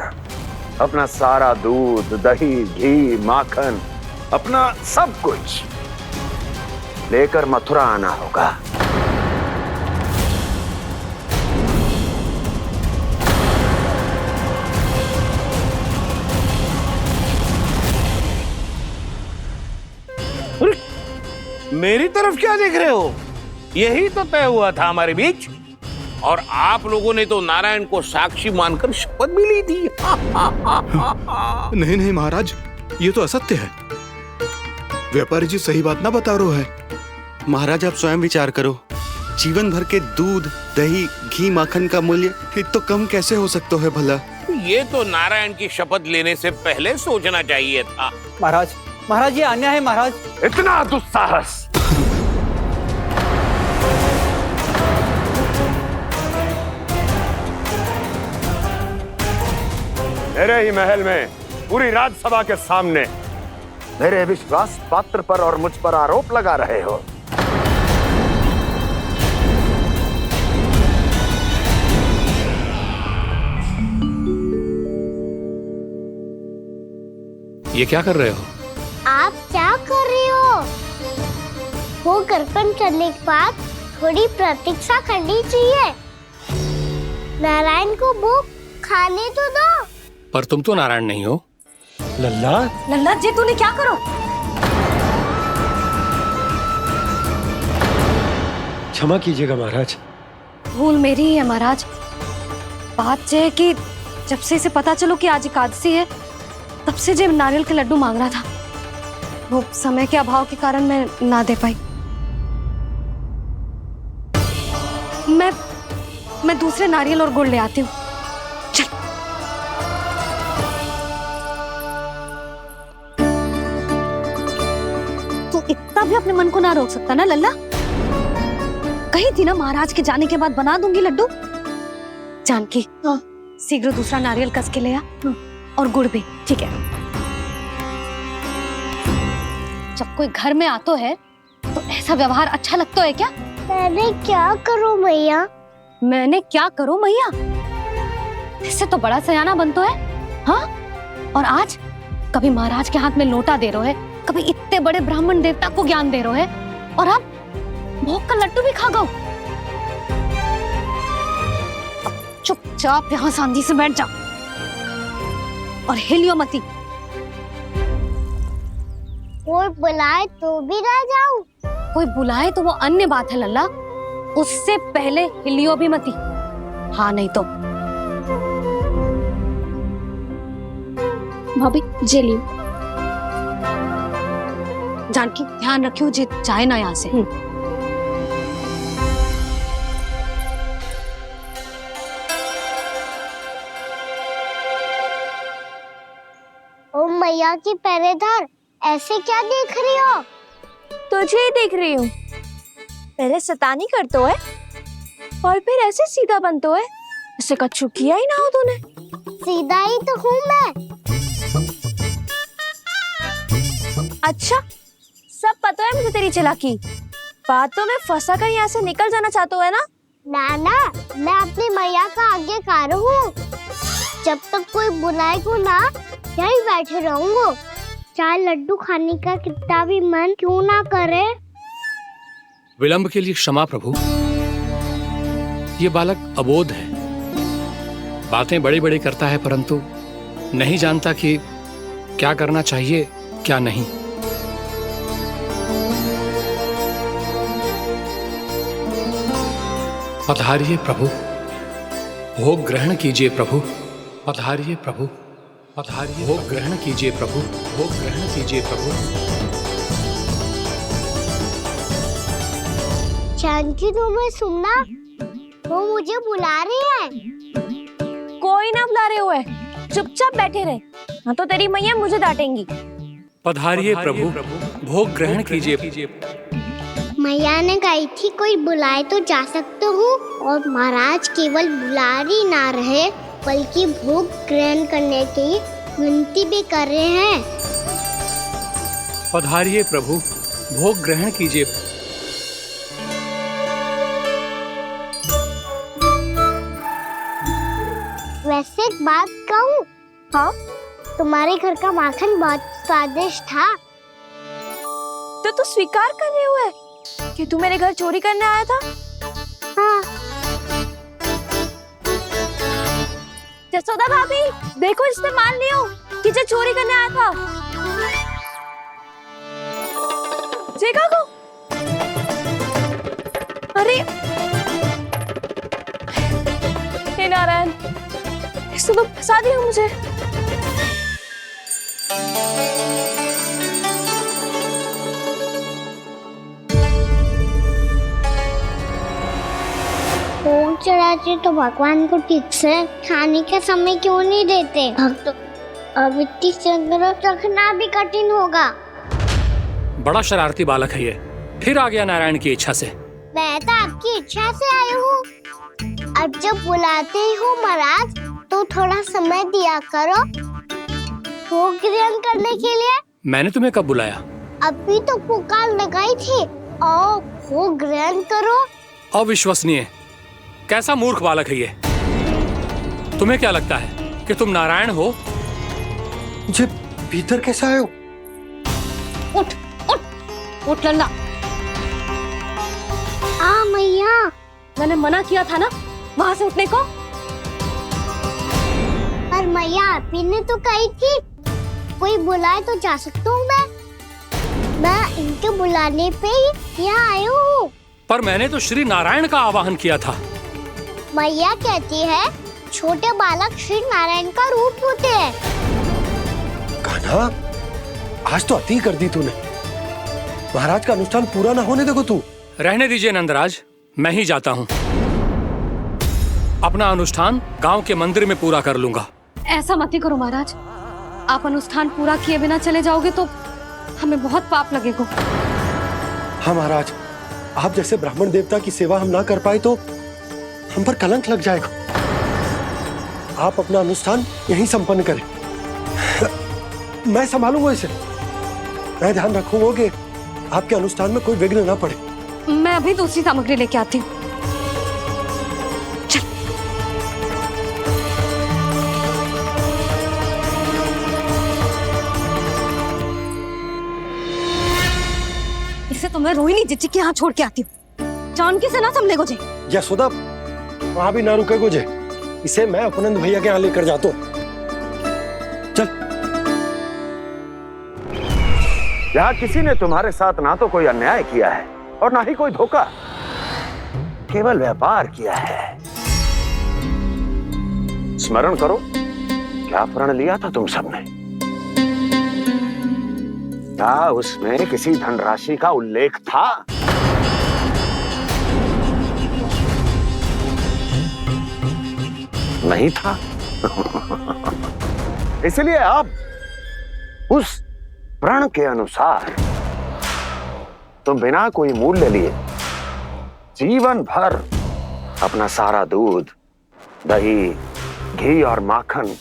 अपना सारा दूध, दही, घी, माखन, अपना सब कुछ लेकर मथुरा आना होगा। मेरी तरफ क्या देख रहे हो? यही तो तय हुआ था हमारे बीच, और आप लोगों ने तो नारायण को साक्षी मानकर शपथ भी ली थी। नहीं नहीं महाराज, ये तो असत्य है। व्यापारी जी सही बात ना बता रहे हैं। महाराज आप स्वयं विचार करो, जीवन भर के दूध, दही, घी, माखन का मूल्य तो कम कैसे हो सकता है भला? ये तो नारायण की शपथ लेने से पहले सोचना चाहिए था। महाराज, महाराज ये अन्याय है महाराज। इतना दुस्साहस! मेरे ही महल में पूरी राजसभा के सामने मेरे विश्वास पात्र पर और मुझ पर आरोप लगा रहे हो। ये क्या कर रहे हो? आप क्या कर रहे हो? वो कर्कन चलने के बाद थोड़ी प्रतीक्षा करनी चाहिए। नारायण को वो खाने तो दो। पर तुम तो नारायण नहीं हो। लल्ला, लल्ला जी तूने क्या करो? क्षमा कीजिएगा महाराज। भूल मेरी ही है महाराज। बात यह है कि जब से इसे पता चलो कि आज एकादशी है, तब से जब नारियल के लड्डू मांग रहा था, वो समय के अभाव के कारण मैं ना दे पाई। मैं दूसरे नारियल और गुड़ ले आती हूँ। चल। तू इतना भी अपने मन को ना रोक सकता ना लल्ला? कही थी ना महाराज के जाने के बाद बना दूंगी लड्डू। जानकी, शीघ्र दूसरा नारियल कस के ले आ और गुड़ भी। ठीक है। जब कोई घर में आतो है तो ऐसा व्यवहार अच्छा लगता है क्या? मैंने क्या करूं मैया? मैंने क्या करूं मैया? इससे तो बड़ा सयाना बनतो है। हाँ? और आज कभी महाराज के हाथ में लोटा दे रहे है, कभी इतने बड़े ब्राह्मण देवता को ज्ञान दे रहे है, और अब भोग का लड्डू भी खा गो। चुपचाप यहाँ शांति से बैठ जा और हिलियो मती। कोई बुलाए तो भी ना जाऊं? कोई बुलाए तो वो अन्य बात है लल्ला, उससे पहले हिलियो भी मती। हाँ नहीं तो। भाभी जे लियो। जानकी ध्यान रखियो जे जाए ना यहाँ से। ओ मैया की पहरेदार, ऐसे क्या देख रही हो? तुझे ही देख रही हूँ। पहले शैतानी करतो है और फिर ऐसे सीधा बनतो है। ऐसे कछु किया ही ना हो तूने। सीधा ही तो हूँ मैं। अच्छा, सब पता है मुझे तेरी चालाकी। बातों में फंसा कर यहाँ से निकल जाना चाहते है ना? नाना, मैं अपनी मैया का आज्ञाकार हूँ। जब तक कोई बुलाए को ना, यही बैठे रहूंगा। चाहे लड्डू खाने का कितना भी मन क्यों ना करे। विलंब के लिए क्षमा प्रभु। ये बालक अबोध है, बातें बड़ी बड़ी करता है, परंतु नहीं जानता कि क्या करना चाहिए क्या नहीं। पधारिए प्रभु, भोग ग्रहण कीजिए प्रभु। पधारिए प्रभु, पधारिए। भोग ग्रहण कीजिए प्रभु, भोग ग्रहण कीजिए प्रभु। जानकी, तुम्हें सुनना, वो मुझे बुला रही है। कोई ना बुला रहे हुए, चुपचाप बैठे रहे, हाँ तो तेरी मैया मुझे डांटेंगी। पधारिए प्रभु, भोग ग्रहण कीजिए। मैया ने कही थी कोई बुलाए तो जा सकते हूँ, और महाराज केवल बुला ही ना रहे बल्कि भोग ग्रहण करने की विनती भी कर रहे हैं। पधारिए प्रभु, भोग ग्रहण कीजिए। वैसे एक बात कहूँ? हाँ? तुम्हारे घर का माखन बहुत स्वादिष्ट था। तो तू स्वीकार कर रहे हुए कि तू मेरे घर चोरी करने आया था? हाँ। जसोदा भाभी, देखो इसने मान लियो कि जो चोरी करने आया था। देखा को? अरे हे नारायण, इसने तो फंसा दिया मुझे। चढ़ाते तो भगवान को ठीक से खाने का समय क्यों नहीं देते? भक्त अब इतनी संग्रह रखना भी कठिन होगा। बड़ा शरारती बालक है ये, फिर आ गया नारायण की इच्छा से। मैं तो आपकी इच्छा से आई हूँ। अब जब बुलाते हो महाराज तो थोड़ा समय दिया करो भोग ग्रहण करने के लिए। मैंने तुम्हें कब बुलाया? अभी तो पुकार लगाई थी और भोग ग्रहण करो। अविश्वसनीय, कैसा मूर्ख बालक है ये। तुम्हें क्या लगता है कि तुम नारायण हो? मुझे भीतर कैसे आए हो? उठ उठ उठ लल्ला। मैया, मैंने मना किया था ना वहाँ से उठने को। पर मैया आपी ने तो कही थी कोई बुलाए तो जा सकता हूँ मैं इनके बुलाने पे ही यहाँ आई हूँ। पर मैंने तो श्री नारायण का आवाहन किया था। मैया कहती है छोटे बालक श्री नारायण का रूप होते हैं। कान्हा, आज तो अति कर दी तूने। महाराज का अनुष्ठान पूरा ना होने देखो तू। रहने दीजिए नंदराज, मैं ही जाता हूँ। अपना अनुष्ठान गांव के मंदिर में पूरा कर लूंगा। ऐसा मत ही करो महाराज, आप अनुष्ठान पूरा किए बिना चले जाओगे तो हमें बहुत पाप लगेगा। हाँ महाराज, आप जैसे ब्राह्मण देवता की सेवा हम ना कर पाए तो हम पर कलंक लग जाएगा। आप अपना अनुष्ठान यहीं संपन्न करें, मैं संभालूंगा इसे। मैं ध्यान रखूंगा कि आपके अनुष्ठान में कोई विघ्न ना पड़े। मैं अभी दूसरी सामग्री लेके आती हूँ। इसे तो मैं रोहिणी जीजी के यहाँ छोड़ के आती हूँ। जानकी से ना संभले गोजे। यशोदा, वहां भी ना रुके गोजे। इसे मैं अपनंद भैया के यहाँ लेकर जाता हूँ। चल। यहाँ किसी ने तुम्हारे साथ ना तो कोई अन्याय किया है और ना ही कोई धोखा, केवल व्यापार किया है। स्मरण करो, क्या प्रण लिया था तुम सबने? क्या उसमें किसी धनराशि का उल्लेख था? नहीं था। इसलिए अब उस प्रण के अनुसार तुम बिना कोई मूल्य लिए जीवन भर अपना सारा दूध, दही, घी और माखन,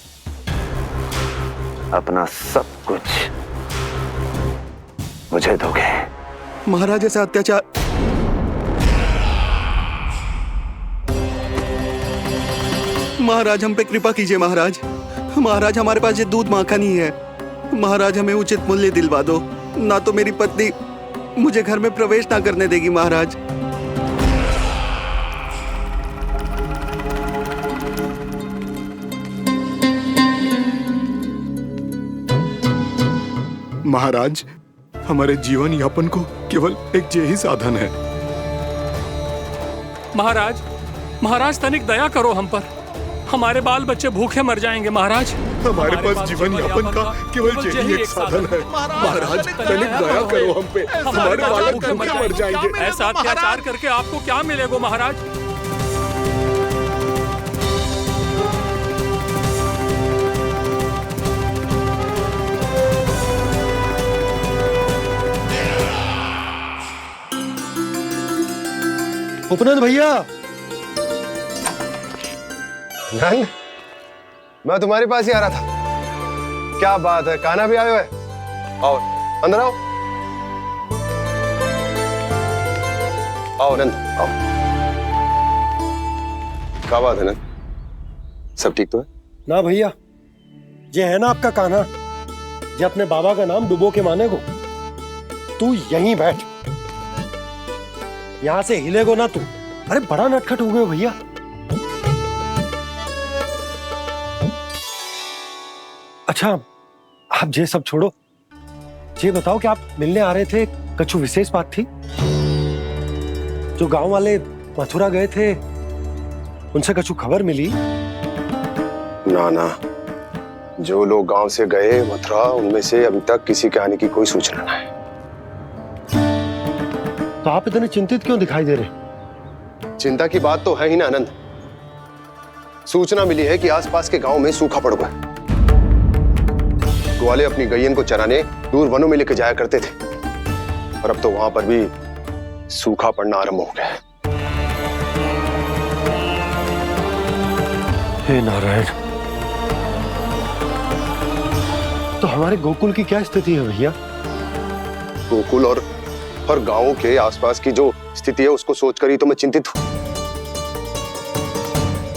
अपना सब कुछ मुझे दोगे। महाराज ऐसा अत्याचार। महाराज हम पे कृपा कीजिए। महाराज, महाराज हमारे पास ये दूध माखन ही है। महाराज हमें उचित मूल्य दिलवा दो, ना तो मेरी पत्नी मुझे घर में प्रवेश ना करने देगी। महाराज, महाराज हमारे जीवन यापन को केवल एक यही साधन है। महाराज, महाराज तनिक दया करो हम पर। हमारे बाल बच्चे भूखे मर जाएंगे महाराज। हमारे पास जीवन यापन का केवल यही एक साधन है। महाराज तनिक दया करो हम पे, हमारे बालक भूखे मर जाएंगे। ऐसा अत्याचार करके आपको क्या मिलेगा महाराज? उपनंद भैया, नंद, मैं तुम्हारे पास ही आ रहा था। क्या बात है, कान्हा भी आयो है? आओ अंदर आओ। आओ नंद, आओ। क्या बात है नंद, सब ठीक तो है? ना भैया, ये है ना आपका कान्हा, ये अपने बाबा का नाम डुबो के माने को। तू यहीं बैठ, यहां से हिलेगो ना तू। अरे बड़ा नटखट हो गए भैया। अच्छा, आप ये सब छोड़ो, ये बताओ कि आप मिलने आ रहे थे, कछु विशेष बात थी? जो गांव वाले मथुरा गए थे, उनसे कछु खबर मिली? ना ना, जो लोग गांव से गए मथुरा, उनमें से अभी तक किसी के आने की कोई सूचना नहीं है। तो आप इतने चिंतित क्यों दिखाई दे रहे? चिंता की बात तो है ही ना आनंद। सूचना मिली है कि आसपास के गांव में सूखा पड़ गया। ग्वाले अपनी गैयन को चराने दूर वनों में लेके जाया करते थे, और अब तो वहां पर भी सूखा पड़ना आरंभ हो गया है। हे नारायण, तो हमारे गोकुल की क्या स्थिति है भैया? गोकुल और गांवों के आसपास की जो स्थिति है उसको सोचकर ही तो मैं चिंतित हूं।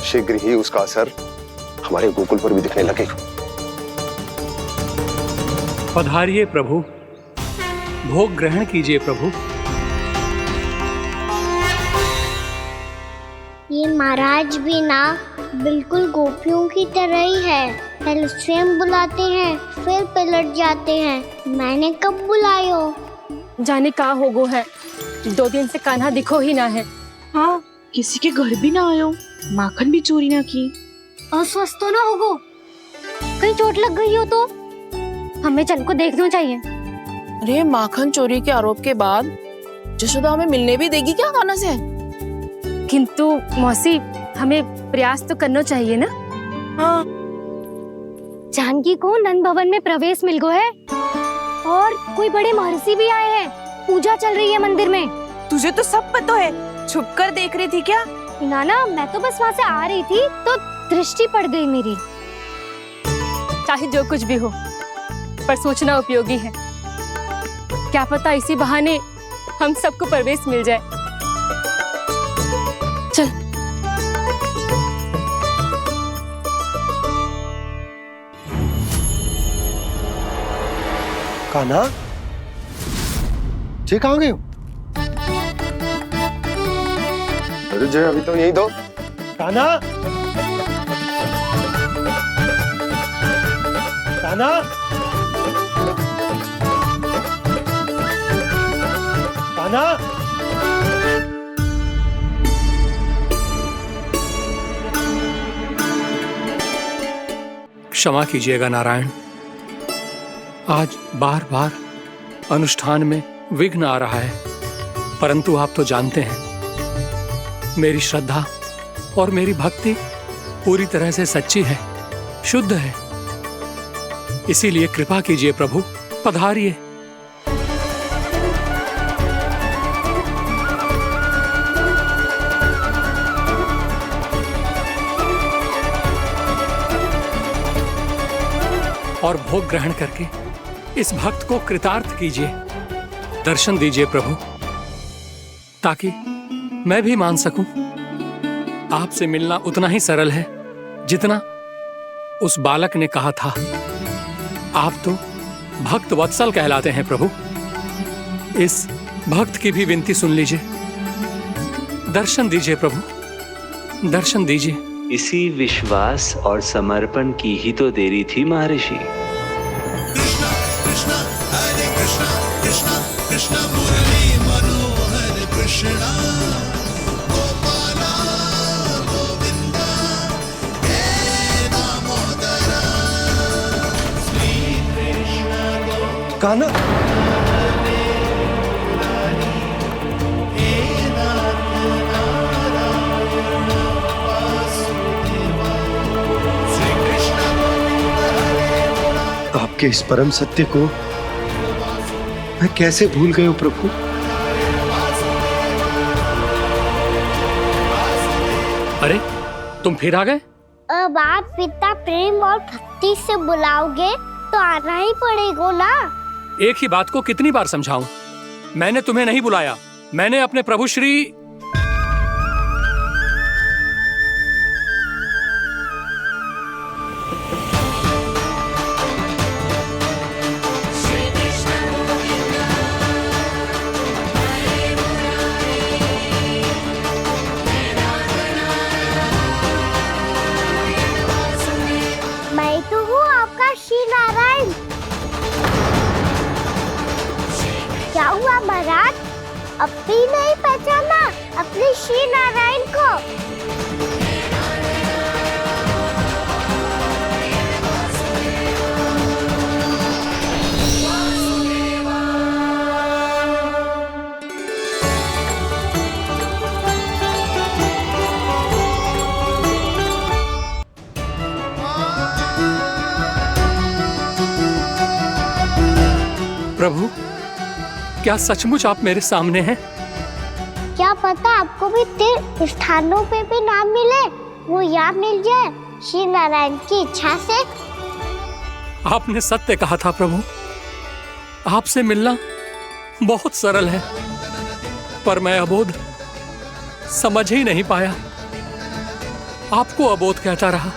शीघ्र ही उसका असर हमारे गोकुल पर भी दिखने लगेगा। पधारिए प्रभु, भोग ग्रहण कीजिए प्रभु। ये महाराज भी ना बिल्कुल गोपियों की तरह ही है। पहले स्वयं बुलाते हैं, फिर पलट जाते हैं। मैंने कब बुलायो? जाने का हो गो है, 2 दिन से कान्हा दिखो ही ना है। हाँ, किसी के घर भी ना आयो, माखन भी चोरी ना की। अस्वस्थ तो ना होगो? कहीं चोट लग गई हो तो? हमें चल को देखना चाहिए। अरे माखन चोरी के आरोप के बाद जशोदा हमें मिलने भी देगी क्या कान्हा से? किंतु मौसी, हमें प्रयास तो करना चाहिए ना। हाँ। जानकी को नंद भवन में प्रवेश मिल गो है, और कोई बड़े महर्षि भी आए हैं। पूजा चल रही है मंदिर में। तुझे तो सब पता है, छुप कर देख रही थी क्या? ना, मैं तो बस वहाँ से आ रही थी तो दृष्टि पड़ गई मेरी। चाहे जो कुछ भी हो, पर सूचना उपयोगी है। क्या पता इसी बहाने हम सबको प्रवेश मिल जाए। चल। कान्हा, जे कहाँ गए हो? अरे जय, अभी तो यही दो। कान्हा, कान्हा, कान्हा। क्षमा कीजिएगा नारायण, आज बार बार अनुष्ठान में विघ्न आ रहा है, परंतु आप तो जानते हैं मेरी श्रद्धा और मेरी भक्ति पूरी तरह से सच्ची है, शुद्ध है। इसीलिए कृपा कीजिए प्रभु, पधारिए। और भोग ग्रहण करके इस भक्त को कृतार्थ कीजिए। दर्शन दीजिए प्रभु, ताकि मैं भी मान सकूं। आपसे मिलना उतना ही सरल है जितना उस बालक ने कहा था। आप तो भक्त वत्सल कहलाते हैं प्रभु। इस भक्त की भी विनती सुन लीजिए। दर्शन दीजिए प्रभु, दर्शन दीजिए। इसी विश्वास और समर्पण की ही तो देरी थी महर्षि। कृष्णा कृष्णा हरे कृष्णा, कृष्णा कृष्णा मुरली मनोहर कृष्णा, गोपाला गोविंदा हे दामोदरा, श्री कृष्ण कान्हा, आपके इस परम सत्य को मैं कैसे भूल गया प्रभु? अरे तुम फिर आ गए? अब आप पिता प्रेम और भक्ति से बुलाओगे तो आना ही पड़ेगा ना। एक ही बात को कितनी बार समझाऊं? मैंने तुम्हें नहीं बुलाया, मैंने अपने प्रभु श्री क्या हुआ महाराज, अब भी नहीं पहचाना अपने श्री नारायण को? प्रभु, क्या सचमुच आप मेरे सामने हैं? क्या पता आपको भी तीर्थ स्थानों पे भी नाम मिले, वो यहाँ मिल जाए श्री नारायण की इच्छा से। आपने सत्य कहा था प्रभु, आपसे मिलना बहुत सरल है, पर मैं अबोध समझ ही नहीं पाया। आपको अबोध कहता रहा।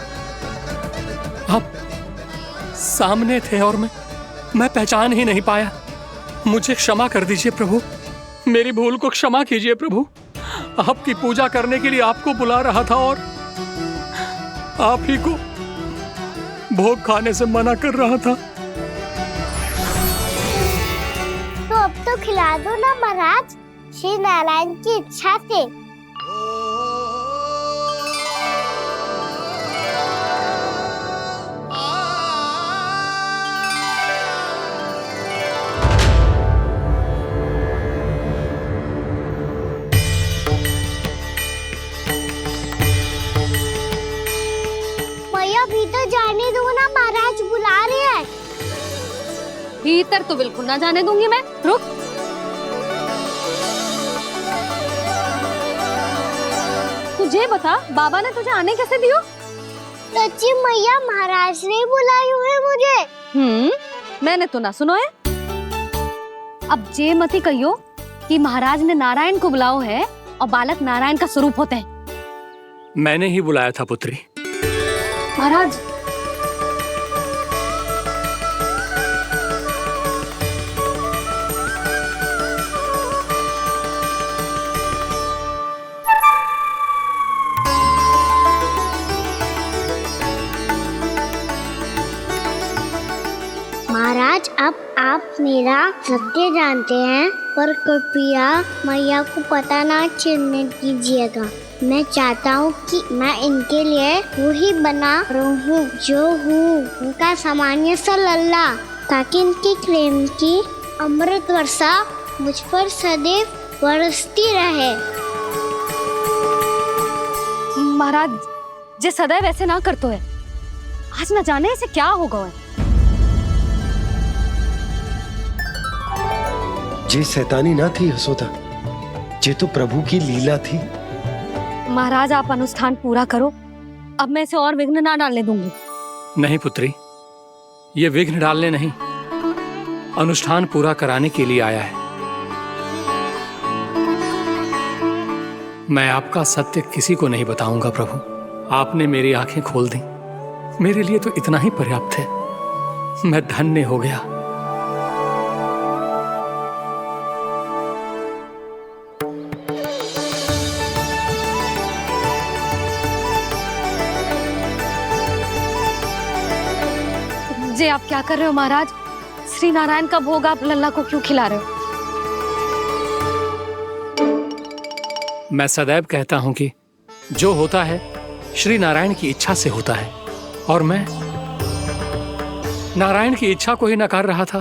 आप सामने थे और मैं पहचान ही नहीं पाया। मुझे क्षमा कर दीजिए प्रभु, मेरी भूल को क्षमा कीजिए प्रभु। आपकी पूजा करने के लिए आपको बुला रहा था और आप ही को भोग खाने से मना कर रहा था। तो अब तो खिला दो ना महाराज, श्री नारायण की इच्छा से। भीतर जाने दो ना, महाराज बुला रहे हैं। भीतर तो बिल्कुल ना जाने दूंगी मैं। रुक। तुझे बता, बाबा ने तुझे आने कैसे दियो? सच्ची मैया, महाराज ने बुलाई हुई मुझे। मैंने तो ना सुनो है। अब जे मती कहियो कि महाराज ने नारायण को बुलाओ है और बालक नारायण का स्वरूप होते हैं। मैंने ही बुलाया था पुत्री। महाराज, महाराज, अब आप मेरा सत्य जानते हैं, पर कृपया मैया को पता ना चलने दीजिएगा। मैं चाहता हूँ कि मैं इनके लिए वही बना रहूँ जो हूँ, उनका सामान्य सा लल्ला, ताकि इनके प्रेम की अमृत वर्षा मुझ पर सदैव बरसती रहे। महाराज, जे सदैव ऐसे ना करतो है, आज न जाने इसे क्या होगा है। जे शैतानी ना थी यशोदा, जे तो प्रभु की लीला थी। महाराज, आप अनुष्ठान पूरा करो, अब मैं इसे और विघ्न ना डालने दूंगी। नहीं पुत्री, ये विघ्न डालने नहीं, अनुष्ठान पूरा कराने के लिए आया है। मैं आपका सत्य किसी को नहीं बताऊंगा प्रभु। आपने मेरी आंखें खोल दी, मेरे लिए तो इतना ही पर्याप्त है। मैं धन्य हो गया। जे आप क्या कर रहे हो महाराज? श्री नारायण का भोग आप लल्ला को क्यों खिला रहे हो? मैं सदैव कहता हूं कि जो होता है श्री नारायण की इच्छा से होता है, और मैं नारायण की इच्छा को ही नकार रहा था।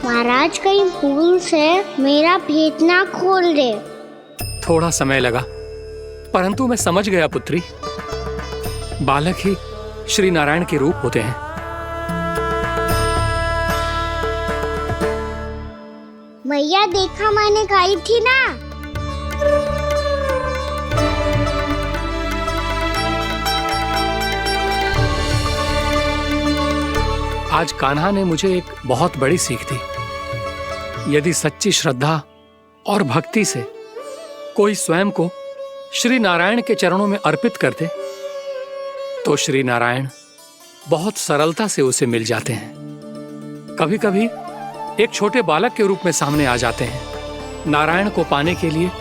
महाराज, कहीं भूल से मेरा भेद ना खोल दे। थोड़ा समय लगा, परंतु मैं समझ गया पुत्री। बालक ही श्री नारायण के रूप होते हैं। मैया, देखा मैंने खाई थी ना। आज कान्हा ने मुझे एक बहुत बड़ी सीख दी। यदि सच्ची श्रद्धा और भक्ति से कोई स्वयं को श्री नारायण के चरणों में अर्पित कर दे, तो श्री नारायण बहुत सरलता से उसे मिल जाते हैं। कभी कभी एक छोटे बालक के रूप में सामने आ जाते हैं। नारायण को पाने के लिए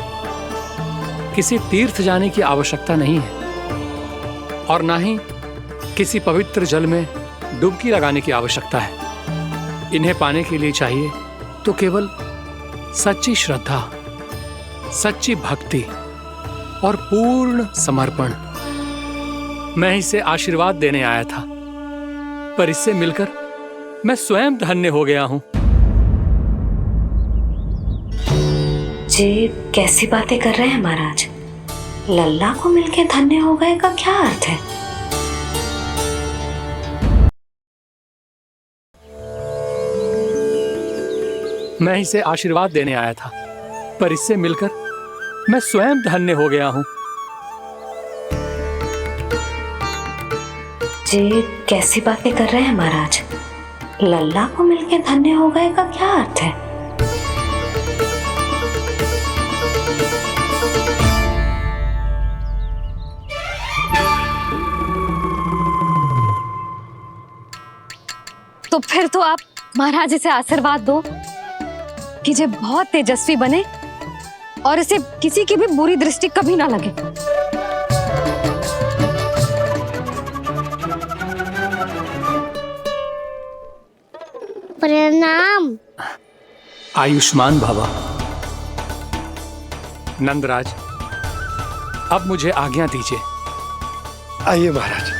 किसी तीर्थ जाने की आवश्यकता नहीं है, और ना ही किसी पवित्र जल में डुबकी लगाने की आवश्यकता है। इन्हें पाने के लिए चाहिए तो केवल सच्ची श्रद्धा, सच्ची भक्ति और पूर्ण समर्पण। मैं इसे आशीर्वाद देने आया था, पर इससे मिलकर मैं स्वयं धन्य हो गया हूं। जी कैसी बातें कर रहे हैं महाराज? लल्ला को मिलके धन्य हो गए का क्या अर्थ है? मैं इसे आशीर्वाद देने आया था, पर इससे मिलकर मैं स्वयं धन्य हो गया हूँ। ये कैसी बातें कर रहे हैं महाराज? लल्ला को मिलके धन्य हो गए का क्या अर्थ है? तो फिर तो आप महाराज इसे आशीर्वाद दो कि ये बहुत तेजस्वी बने और इसे किसी की भी बुरी दृष्टि कभी ना लगे। प्रणाम। आयुष्मान भवा। नंदराज, अब मुझे आज्ञा दीजिए। आइए महाराज।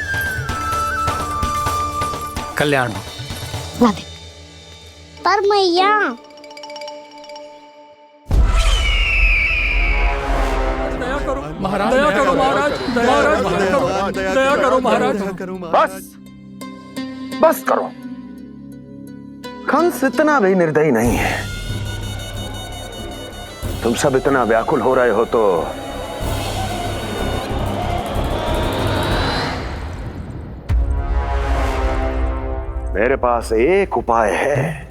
कल्याण हो। पर मैया महाराज, दया करो महाराज, दया करो महाराज। बस करो। कंस इतना भी निर्दयी नहीं है। तुम सब इतना व्याकुल हो रहे हो तो मेरे पास एक उपाय है।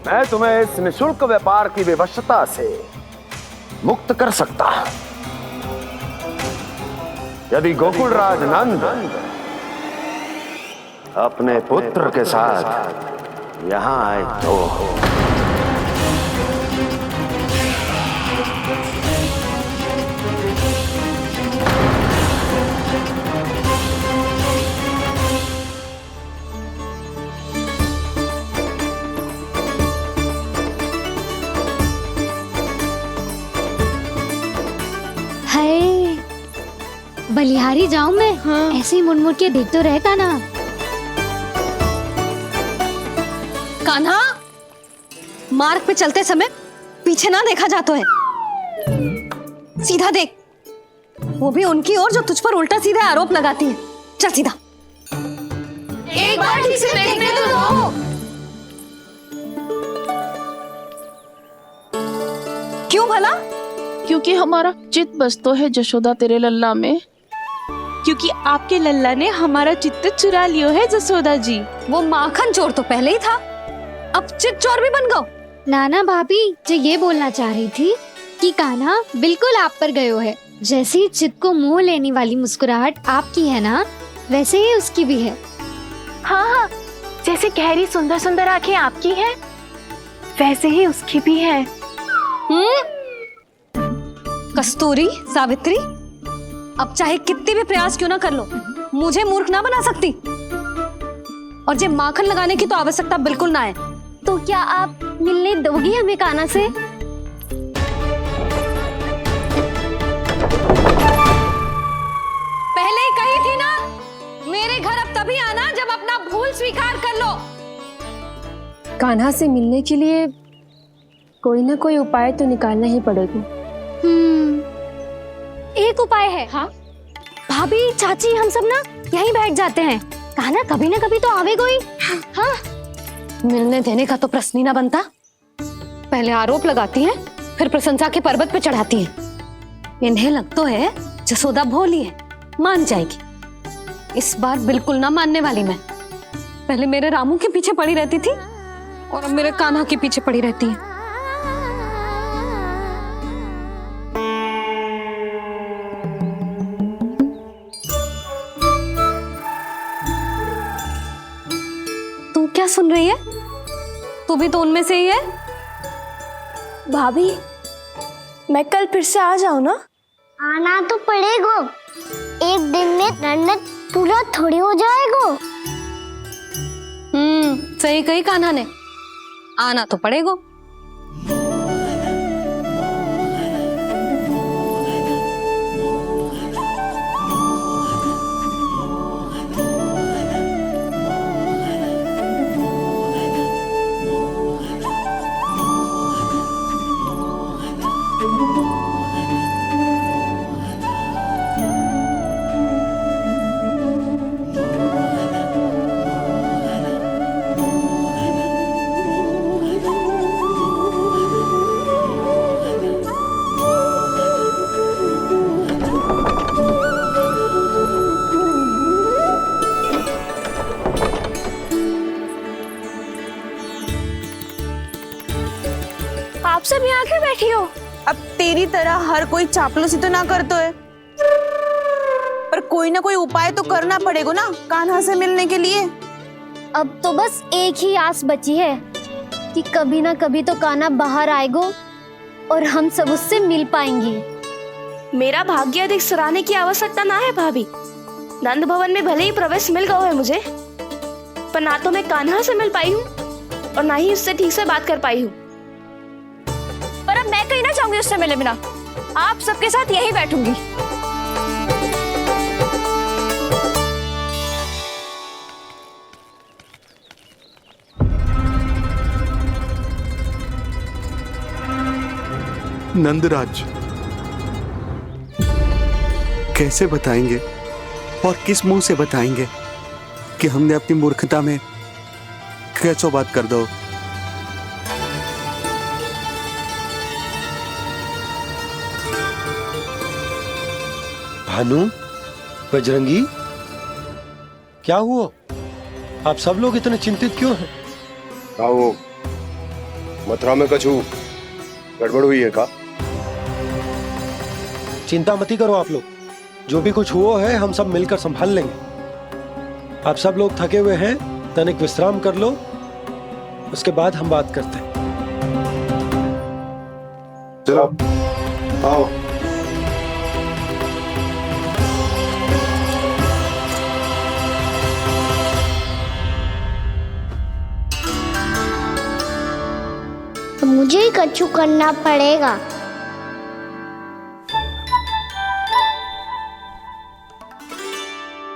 मैं तुम्हें इस निःशुल्क व्यापार की विवशता से मुक्त कर सकता यदि गोकुलराज नंद अपने पुत्र के साथ यहां आए तो। बलिहारी जाऊं मैं? हाँ। ऐसे ही मुड़ के देख तो रहता ना। कान्हा, मार्ग पे चलते समय पीछे ना देखा जाता है, सीधा देख। वो भी उनकी ओर जो तुझ पर उल्टा सीधे आरोप लगाती है। चल सीधा। एक बार ठीक से देखने तो दो। क्यों भला? क्योंकि हमारा चित्त बसतो है जशोदा तेरे लल्ला में। क्योंकि आपके लल्ला ने हमारा चित्त चुरा लियो है जसोदा जी। वो माखन चोर तो पहले ही था, अब चित्त चोर भी बन गओ। नाना भाभी जो ये बोलना चाह रही थी कि कान्हा बिल्कुल आप पर गयो है। जैसे ही चित्त को मोह लेने वाली मुस्कुराहट आपकी है ना, वैसे ही उसकी भी है। हाँ हाँ, जैसे गहरी सुंदर सुंदर आंखें आपकी हैं, वैसे ही उसकी भी है। कस्तूरी, सावित्री, अब चाहे कितने भी प्रयास क्यों ना कर लो, मुझे मूर्ख ना बना सकती। और जे माखन लगाने की तो आवश्यकता बिल्कुल ना है। तो क्या आप मिलने दोगी हमें कान्हा से? पहले ही कही थी ना, मेरे घर अब तभी आना जब अपना भूल स्वीकार कर लो। कान्हा से मिलने के लिए कोई ना कोई उपाय तो निकालना ही पड़ेगा। एक उपाय है। हाँ? भाभी, चाची, हम सब ना यहीं बैठ जाते हैं। कान्हा कभी ना कभी तो आवेगा ही। हाँ? मिलने देने का तो प्रश्न ही ना बनता। पहले आरोप लगाती हैं, फिर प्रशंसा के पर्वत पे चढ़ाती हैं। इन्हें लगता है जसोदा भोली है, मान जाएगी। इस बार बिल्कुल ना मानने वाली मैं। पहले मेरे रामू के पीछे पड़ी रहती थी और अब मेरे कान्हा के पीछे पड़ी रहती है। तू क्या सुन रही है? तू भी तो उनमें से ही है। भाभी, मैं कल फिर से आ जाऊं ना? आना तो पड़ेगा। एक दिन में रन्नत पूरा थोड़ी हो जाएगा। सही कही कान्हा ने, आना तो पड़ेगा। आप सब यहाँ आके बैठी हो? अब तेरी तरह हर कोई चापलूसी तो ना करतो है, पर कोई ना कोई उपाय तो करना पड़ेगा ना कान्हा से मिलने के लिए। अब तो बस एक ही आस बची है कि कभी ना कभी तो कान्हा बाहर आएगो और हम सब उससे मिल पाएंगे। मेरा भाग्य अधिक सराहने की आवश्यकता ना है भाभी। नंद भवन में भले ही प्रवेश मिल गया है मुझे, पर ना तो मैं कान्हा से मिल पाई हूँ और ना ही उससे ठीक से बात कर पाई हूँ। पर अब मैं कहीं ना चाहूंगी उससे मिले बिना, आप सबके साथ यही बैठूंगी। नंदराज, कैसे बताएंगे और किस मुंह से बताएंगे कि हमने अपनी मूर्खता में कैसो बात कर दो। भानु, बजरंगी, क्या हुआ? आप सब लोग इतने चिंतित क्यों हैं? आओ, मथुरा में कछु गड़बड़ हुई है का? चिंता मती करो आप लोग, जो भी कुछ हुआ है हम सब मिलकर संभाल लेंगे। आप सब लोग थके हुए हैं, तनिक विश्राम कर लो, उसके बाद हम बात करते हैं। चलो आओ। मुझे ही कछु करना पड़ेगा।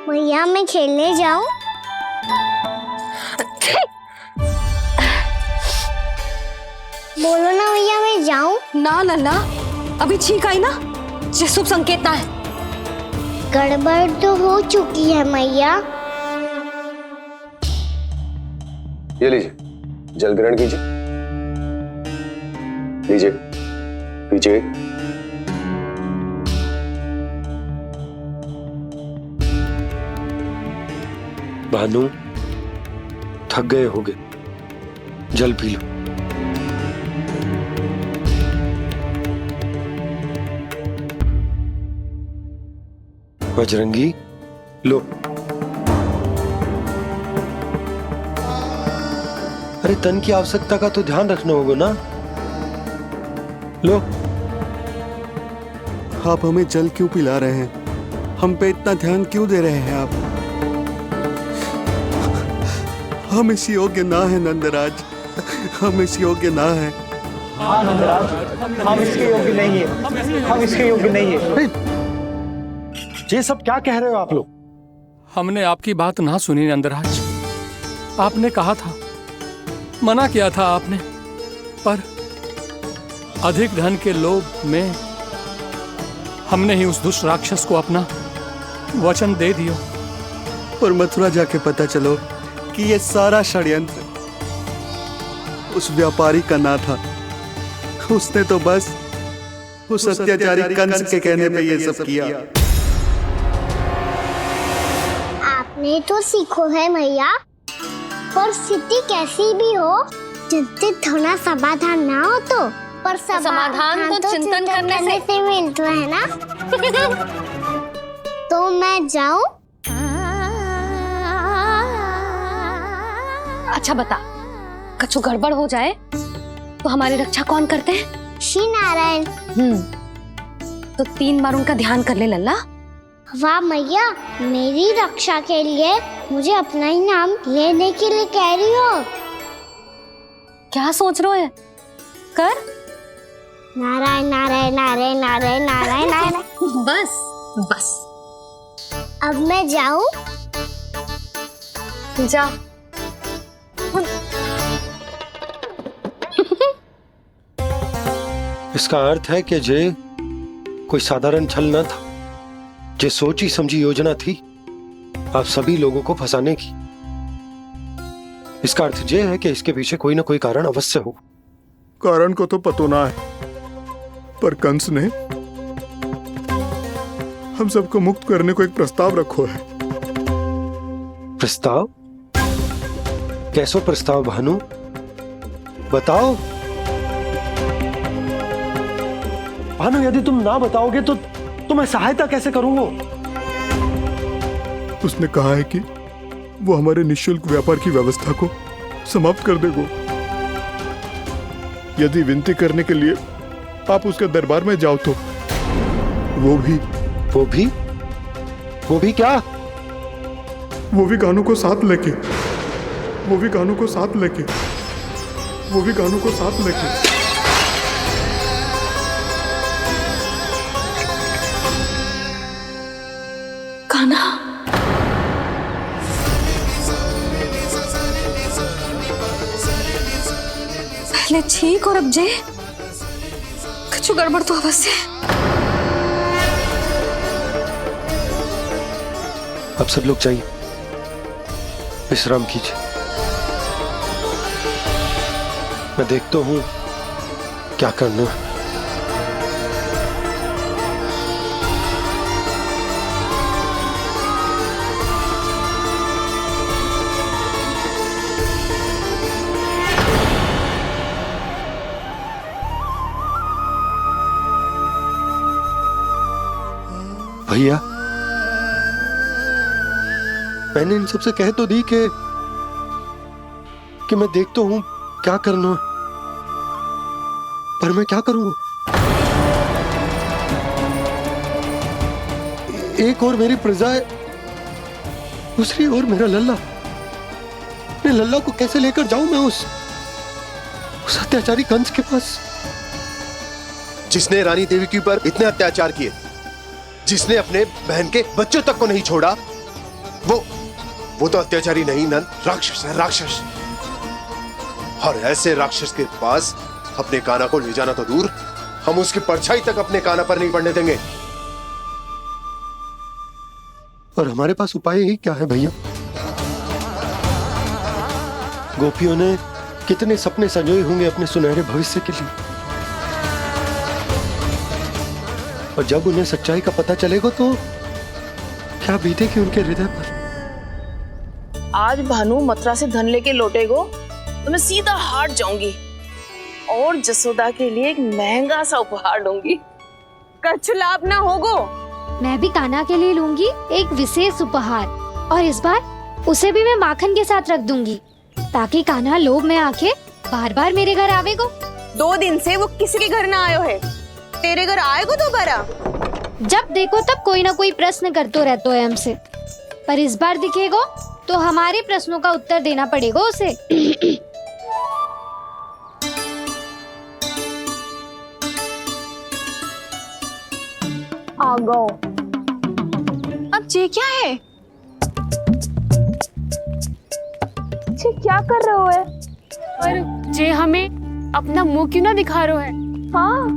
भैया मैं खेलने जाऊं? बोलो ना भैया मैं जाऊं? ना लल्ला, अभी छींक आई ना, ये शुभ संकेत ना है। गड़बड़ तो हो चुकी है मैया। ये लीजिए, जल ग्रहण कीजिए। लीजिए, पीछे। भानु, थक गए होगे, जल पी लो। बजरंगी, लो। अरे तन की आवश्यकता का तो ध्यान रखना होगा ना, लो। आप हमें जल क्यों पिला रहे हैं? हम पे इतना ध्यान क्यों दे रहे हैं आप? हम इस योग्य ना है नंदराज, हम इस योग्य ना है। हाँ नंदराज, हम इसके योग्य नहीं है, हम इसके योग्य नहीं है। ये सब क्या कह रहे हो आप लोग? हमने आपकी बात ना सुनी नंदराज। आपने कहा था, मना किया था आपने, पर अधिक धन के लोभ में हमने ही उस दुष्ट राक्षस को अपना वचन दे दिया। पर मथुरा जाके पता चलो कि ये सारा षड्यंत्र उस व्यापारी का ना था। उसने तो बस उस अत्याचारी कंस के कहने पे ये सब किया। आपने तो सीखो है भैया, पर स्थिति कैसी भी हो, चिंतित होना समाधान ना हो तो, पर समाधान तो चिंतन करने से मिलता है ना। तो मैं जाऊं? अच्छा बता, कछु गड़बड़ हो जाए तो हमारी रक्षा कौन करते हैं? श्री नारायण। तो 3 बार उनका ध्यान कर ले लल्ला। वाह मैया, मेरी रक्षा के लिए मुझे अपना ही नाम लेने के लिए कह रही हो? क्या सोच रहे हो? कर। नारायण नारायण नारायण नारायण नारायण नारायण। बस बस। अब मैं जाऊं? जा। इसका अर्थ है कि जे कोई साधारण छल न था, जे सोची समझी योजना थी आप सभी लोगों को फंसाने की। इसका अर्थ ये है कि इसके पीछे कोई ना कोई कारण अवश्य हो। कारण को तो पतो ना है, पर कंस ने हम सबको मुक्त करने को एक प्रस्ताव रखो है। प्रस्ताव? कैसो प्रस्ताव भानु, बताओ। भानु, यदि तुम ना बताओगे तो मैं सहायता कैसे करूंगा? उसने कहा है कि वो हमारे निःशुल्क व्यापार की व्यवस्था को समाप्त कर देगा। यदि विनती करने के लिए आप उसके दरबार में जाओ तो वो भी क्या? वो भी कानों को साथ लेके कान्हा, पहले ठीक और अब जे कुछ गड़बड़ तो अवश्य। अब सब लोग जाइए, विश्राम कीजिए। मैं देखता हूं क्या करना है। भैया, मैंने इन सबसे कह तो दी कि मैं देखता हूं क्या करना, पर मैं क्या करूंगा? एक और मेरी प्रजा है, दूसरी ओर मेरा लल्ला। मैं लल्ला को कैसे लेकर जाऊं मैं उस अत्याचारी कंस के पास? जिसने रानी देवी के ऊपर इतने अत्याचार किए, जिसने अपने बहन के बच्चों तक को नहीं छोड़ा, वो तो अत्याचारी नहीं नंद, राक्षस है, राक्षस। और ऐसे राक्षस के पास अपने कान्हा को ले जाना तो दूर, हम उसकी परछाई तक अपने कान्हा पर नहीं पड़ने देंगे। और हमारे पास उपाय ही क्या है भैया? गोपियों ने कितने सपने संजोए होंगे अपने सुनहरे भविष्य के लिए, और जब उन्हें सच्चाई का पता चलेगा तो क्या बीतेगी उनके हृदय पर? आज भानु मथुरा से धन लेके लौटेगो तो मैं सीधा हाट जाऊंगी और जसोदा के लिए एक महंगा सा उपहार दूंगी। कछु लाभ ना होगो। मैं भी कान्हा के लिए लूंगी एक विशेष उपहार, और इस बार उसे भी मैं माखन के साथ रख दूंगी, ताकि कान्हा लोभ में आके बार बार मेरे घर आवेगो। 2 दिन से वो किसी के घर ना आयो है, तेरे घर आएगो दोबारा? जब देखो तब कोई ना कोई प्रश्न करते रहते हो हमसे, पर इस बार दिखेगो तो हमारे प्रश्नों का उत्तर देना पड़ेगा उसे। आ गो। अब ये क्या है? ये क्या कर रहे हो है? पर जे हमें अपना मुंह क्यों ना दिखा रहे है? हाँ,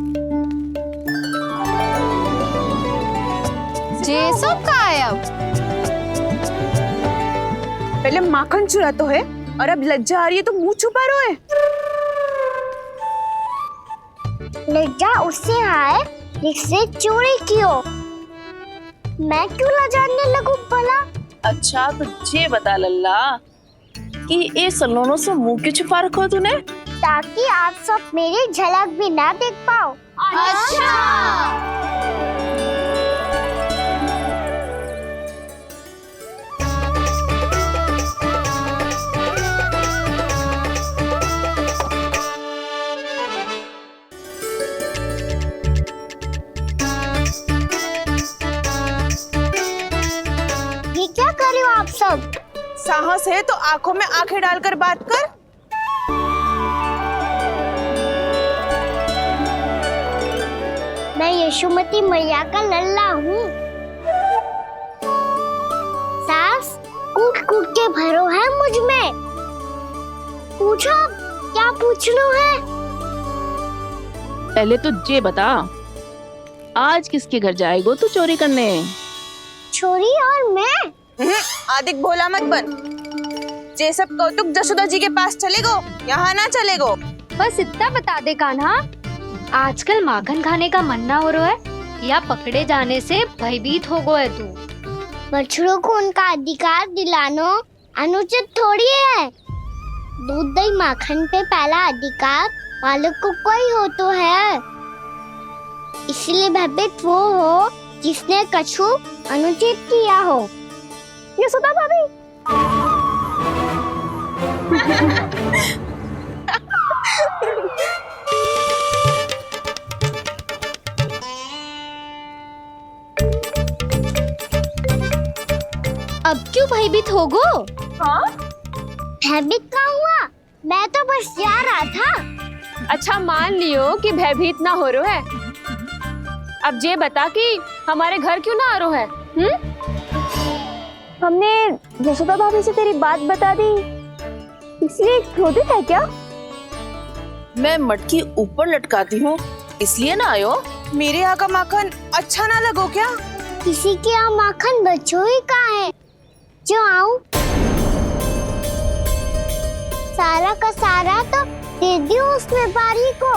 जे सब का है अब? पहले माखन चुरा तो है, और अब लज्जा आ रही है तो मुंह छुपा रहे है। लज्जा उससे है जिससे चोरी कियो। मैं क्यों लजाने लगूं भला? अच्छा तो ये बता लल्ला कि ये सलोनों से मुंह क्यों छुपा रखो तूने? ताकि आप सब मेरी झलक भी ना देख पाओ। अच्छा। ये क्या कर रहे हो आप सब? साहस है तो आंखों में आंखें डालकर बात कर। मैं यशोमती मैया का लल्ला हूँ। सास कूट कूट के भरो है मुझ में। पूछो क्या पूछना है? पहले तो ये बता, आज किसके घर जाएगो तू चोरी करने? छोरी और मैं? आदिक भोला मत बन। जे सब कौतुक जसोदा जी के पास चलेगो, यहाँ ना चलेगो। बस इतना बता दे कान्हा, आजकल माखन खाने का मन ना हो रहा है या पकड़े जाने से भयभीत हो गए तू? बछड़ों को उनका अधिकार दिलाना अनुचित थोड़ी है। दूध दही माखन पे पहला अधिकार मालिक को कोई हो तो है। इसलिए भयभीत वो हो जिसने कछु अनुचित किया हो। यशोदा भाभी। अब क्यों भयभीत हो गो? हाँ? भयभीत का हुआ? मैं तो बस जा रहा था। अच्छा मान लियो कि भयभीत ना हो रहा है। अब ये बता कि हमारे घर क्यों ना आ रहा है? हमने यशोदा भाभी से तेरी बात बता दी, इसलिए क्रोधित है क्या? मैं मटकी ऊपर लटकाती हूँ इसलिए ना आयो। मेरे यहाँ का माखन अच्छा ना लगो क्या? किसी के यहाँ माखन बच्चों ही कहाँ है जो आऊं? सारा का सारा तो दे दियो उस व्यापारी को।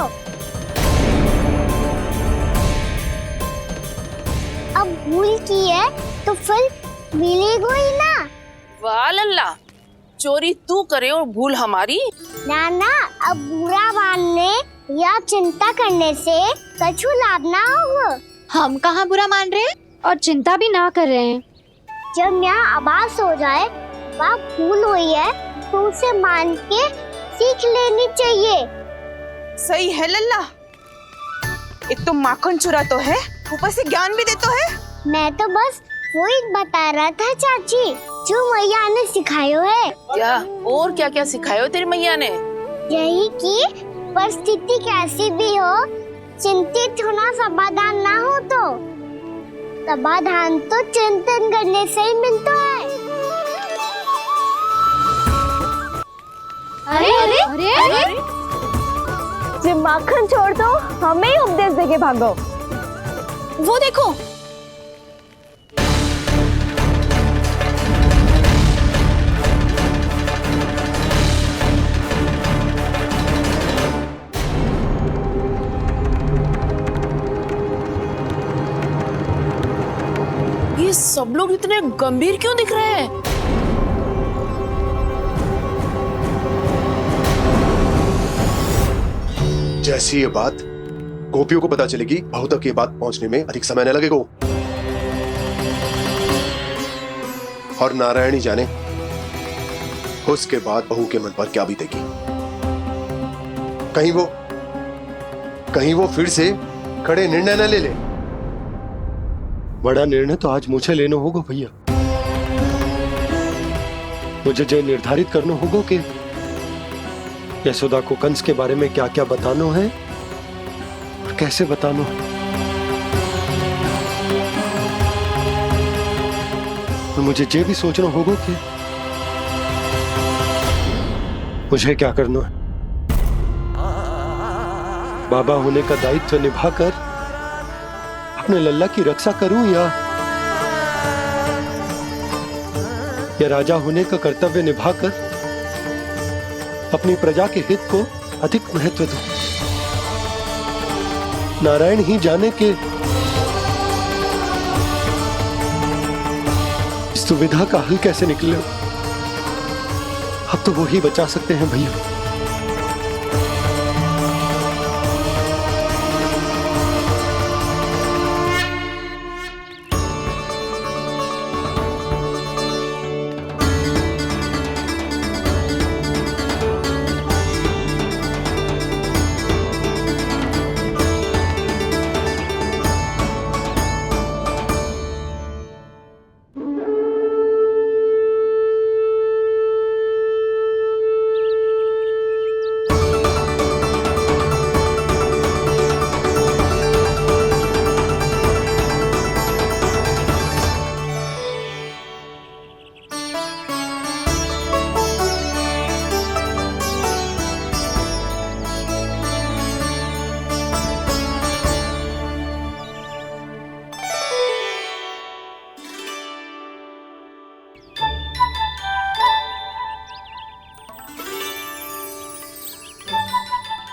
अब भूल की है तो फिर मिलेगो ही ना। वाह लल्ला, चोरी तू करे और भूल हमारी। ना ना, अब बुरा मानने या चिंता करने से कछु लाभ ना होगा। हम कहाँ बुरा मान रहे हैं और चिंता भी ना कर रहे हैं। जब यहाँ आभास हो जाए वह भूल हुई है तो उसे मान के सीख लेनी चाहिए। सही है लल्ला, एक तो माखन चुरा तो है, ऊपर से ज्ञान भी देता है। मैं तो बस वही बता रहा था चाची जो मैया ने सिखायो है। क्या और क्या क्या सिखायो तेरी मैया ने? यही कि परिस्थिति कैसी भी हो चिंतित होना समाधान ना हो तो समाधान तो चिंतन करने से ही मिलता है। अरे अरे अरे, अरे? जे माखन छोड़ दो, हमें ही उपदेश देके भागो। वो देखो, ये सब लोग इतने गंभीर क्यों दिख रहे हैं? जैसी ये बात गोपियों को पता चलेगी, बहू तक ये बात पहुंचने में अधिक समय न लगेगा। और नारायणी जाने उसके बाद बहू के मन पर क्या बीतेगी। कहीं वो फिर से खड़े निर्णय न ले ले। बड़ा निर्णय तो आज मुझे लेना होगा भैया। मुझे जो निर्धारित करना होगा कि यशोदा को कंस के बारे में क्या क्या बताना है और कैसे बताना है। और मुझे ये भी सोचना होगा कि मुझे क्या करना है। बाबा होने का दायित्व निभाकर अपने लल्ला की रक्षा करूं या राजा होने का कर्तव्य निभाकर अपनी प्रजा के हित को अधिक महत्व दूं। नारायण ही जाने के इस दुविधा का हल कैसे निकले। अब तो वो ही बचा सकते हैं भैया।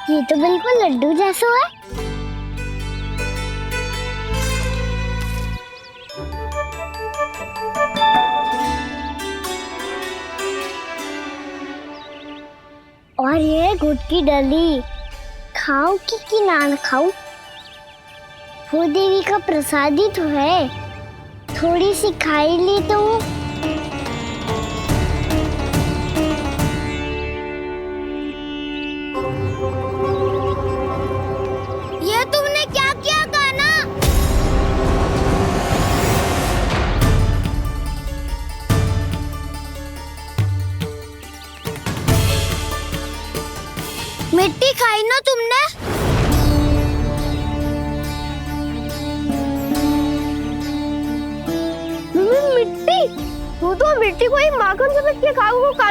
ये तो बिल्कुल लड्डू जैसा है। और ये गुड़ की डली खाऊं कि ना खाऊं? वो देवी का प्रसाद ही तो है, थोड़ी सी खाई ली तो। ये तुमने क्या किया कान्हा? मिट्टी खाई ना तुमने? मिट्टी? वो तो मिट्टी को ही माखन से पीट के खाओ, वो कान्हा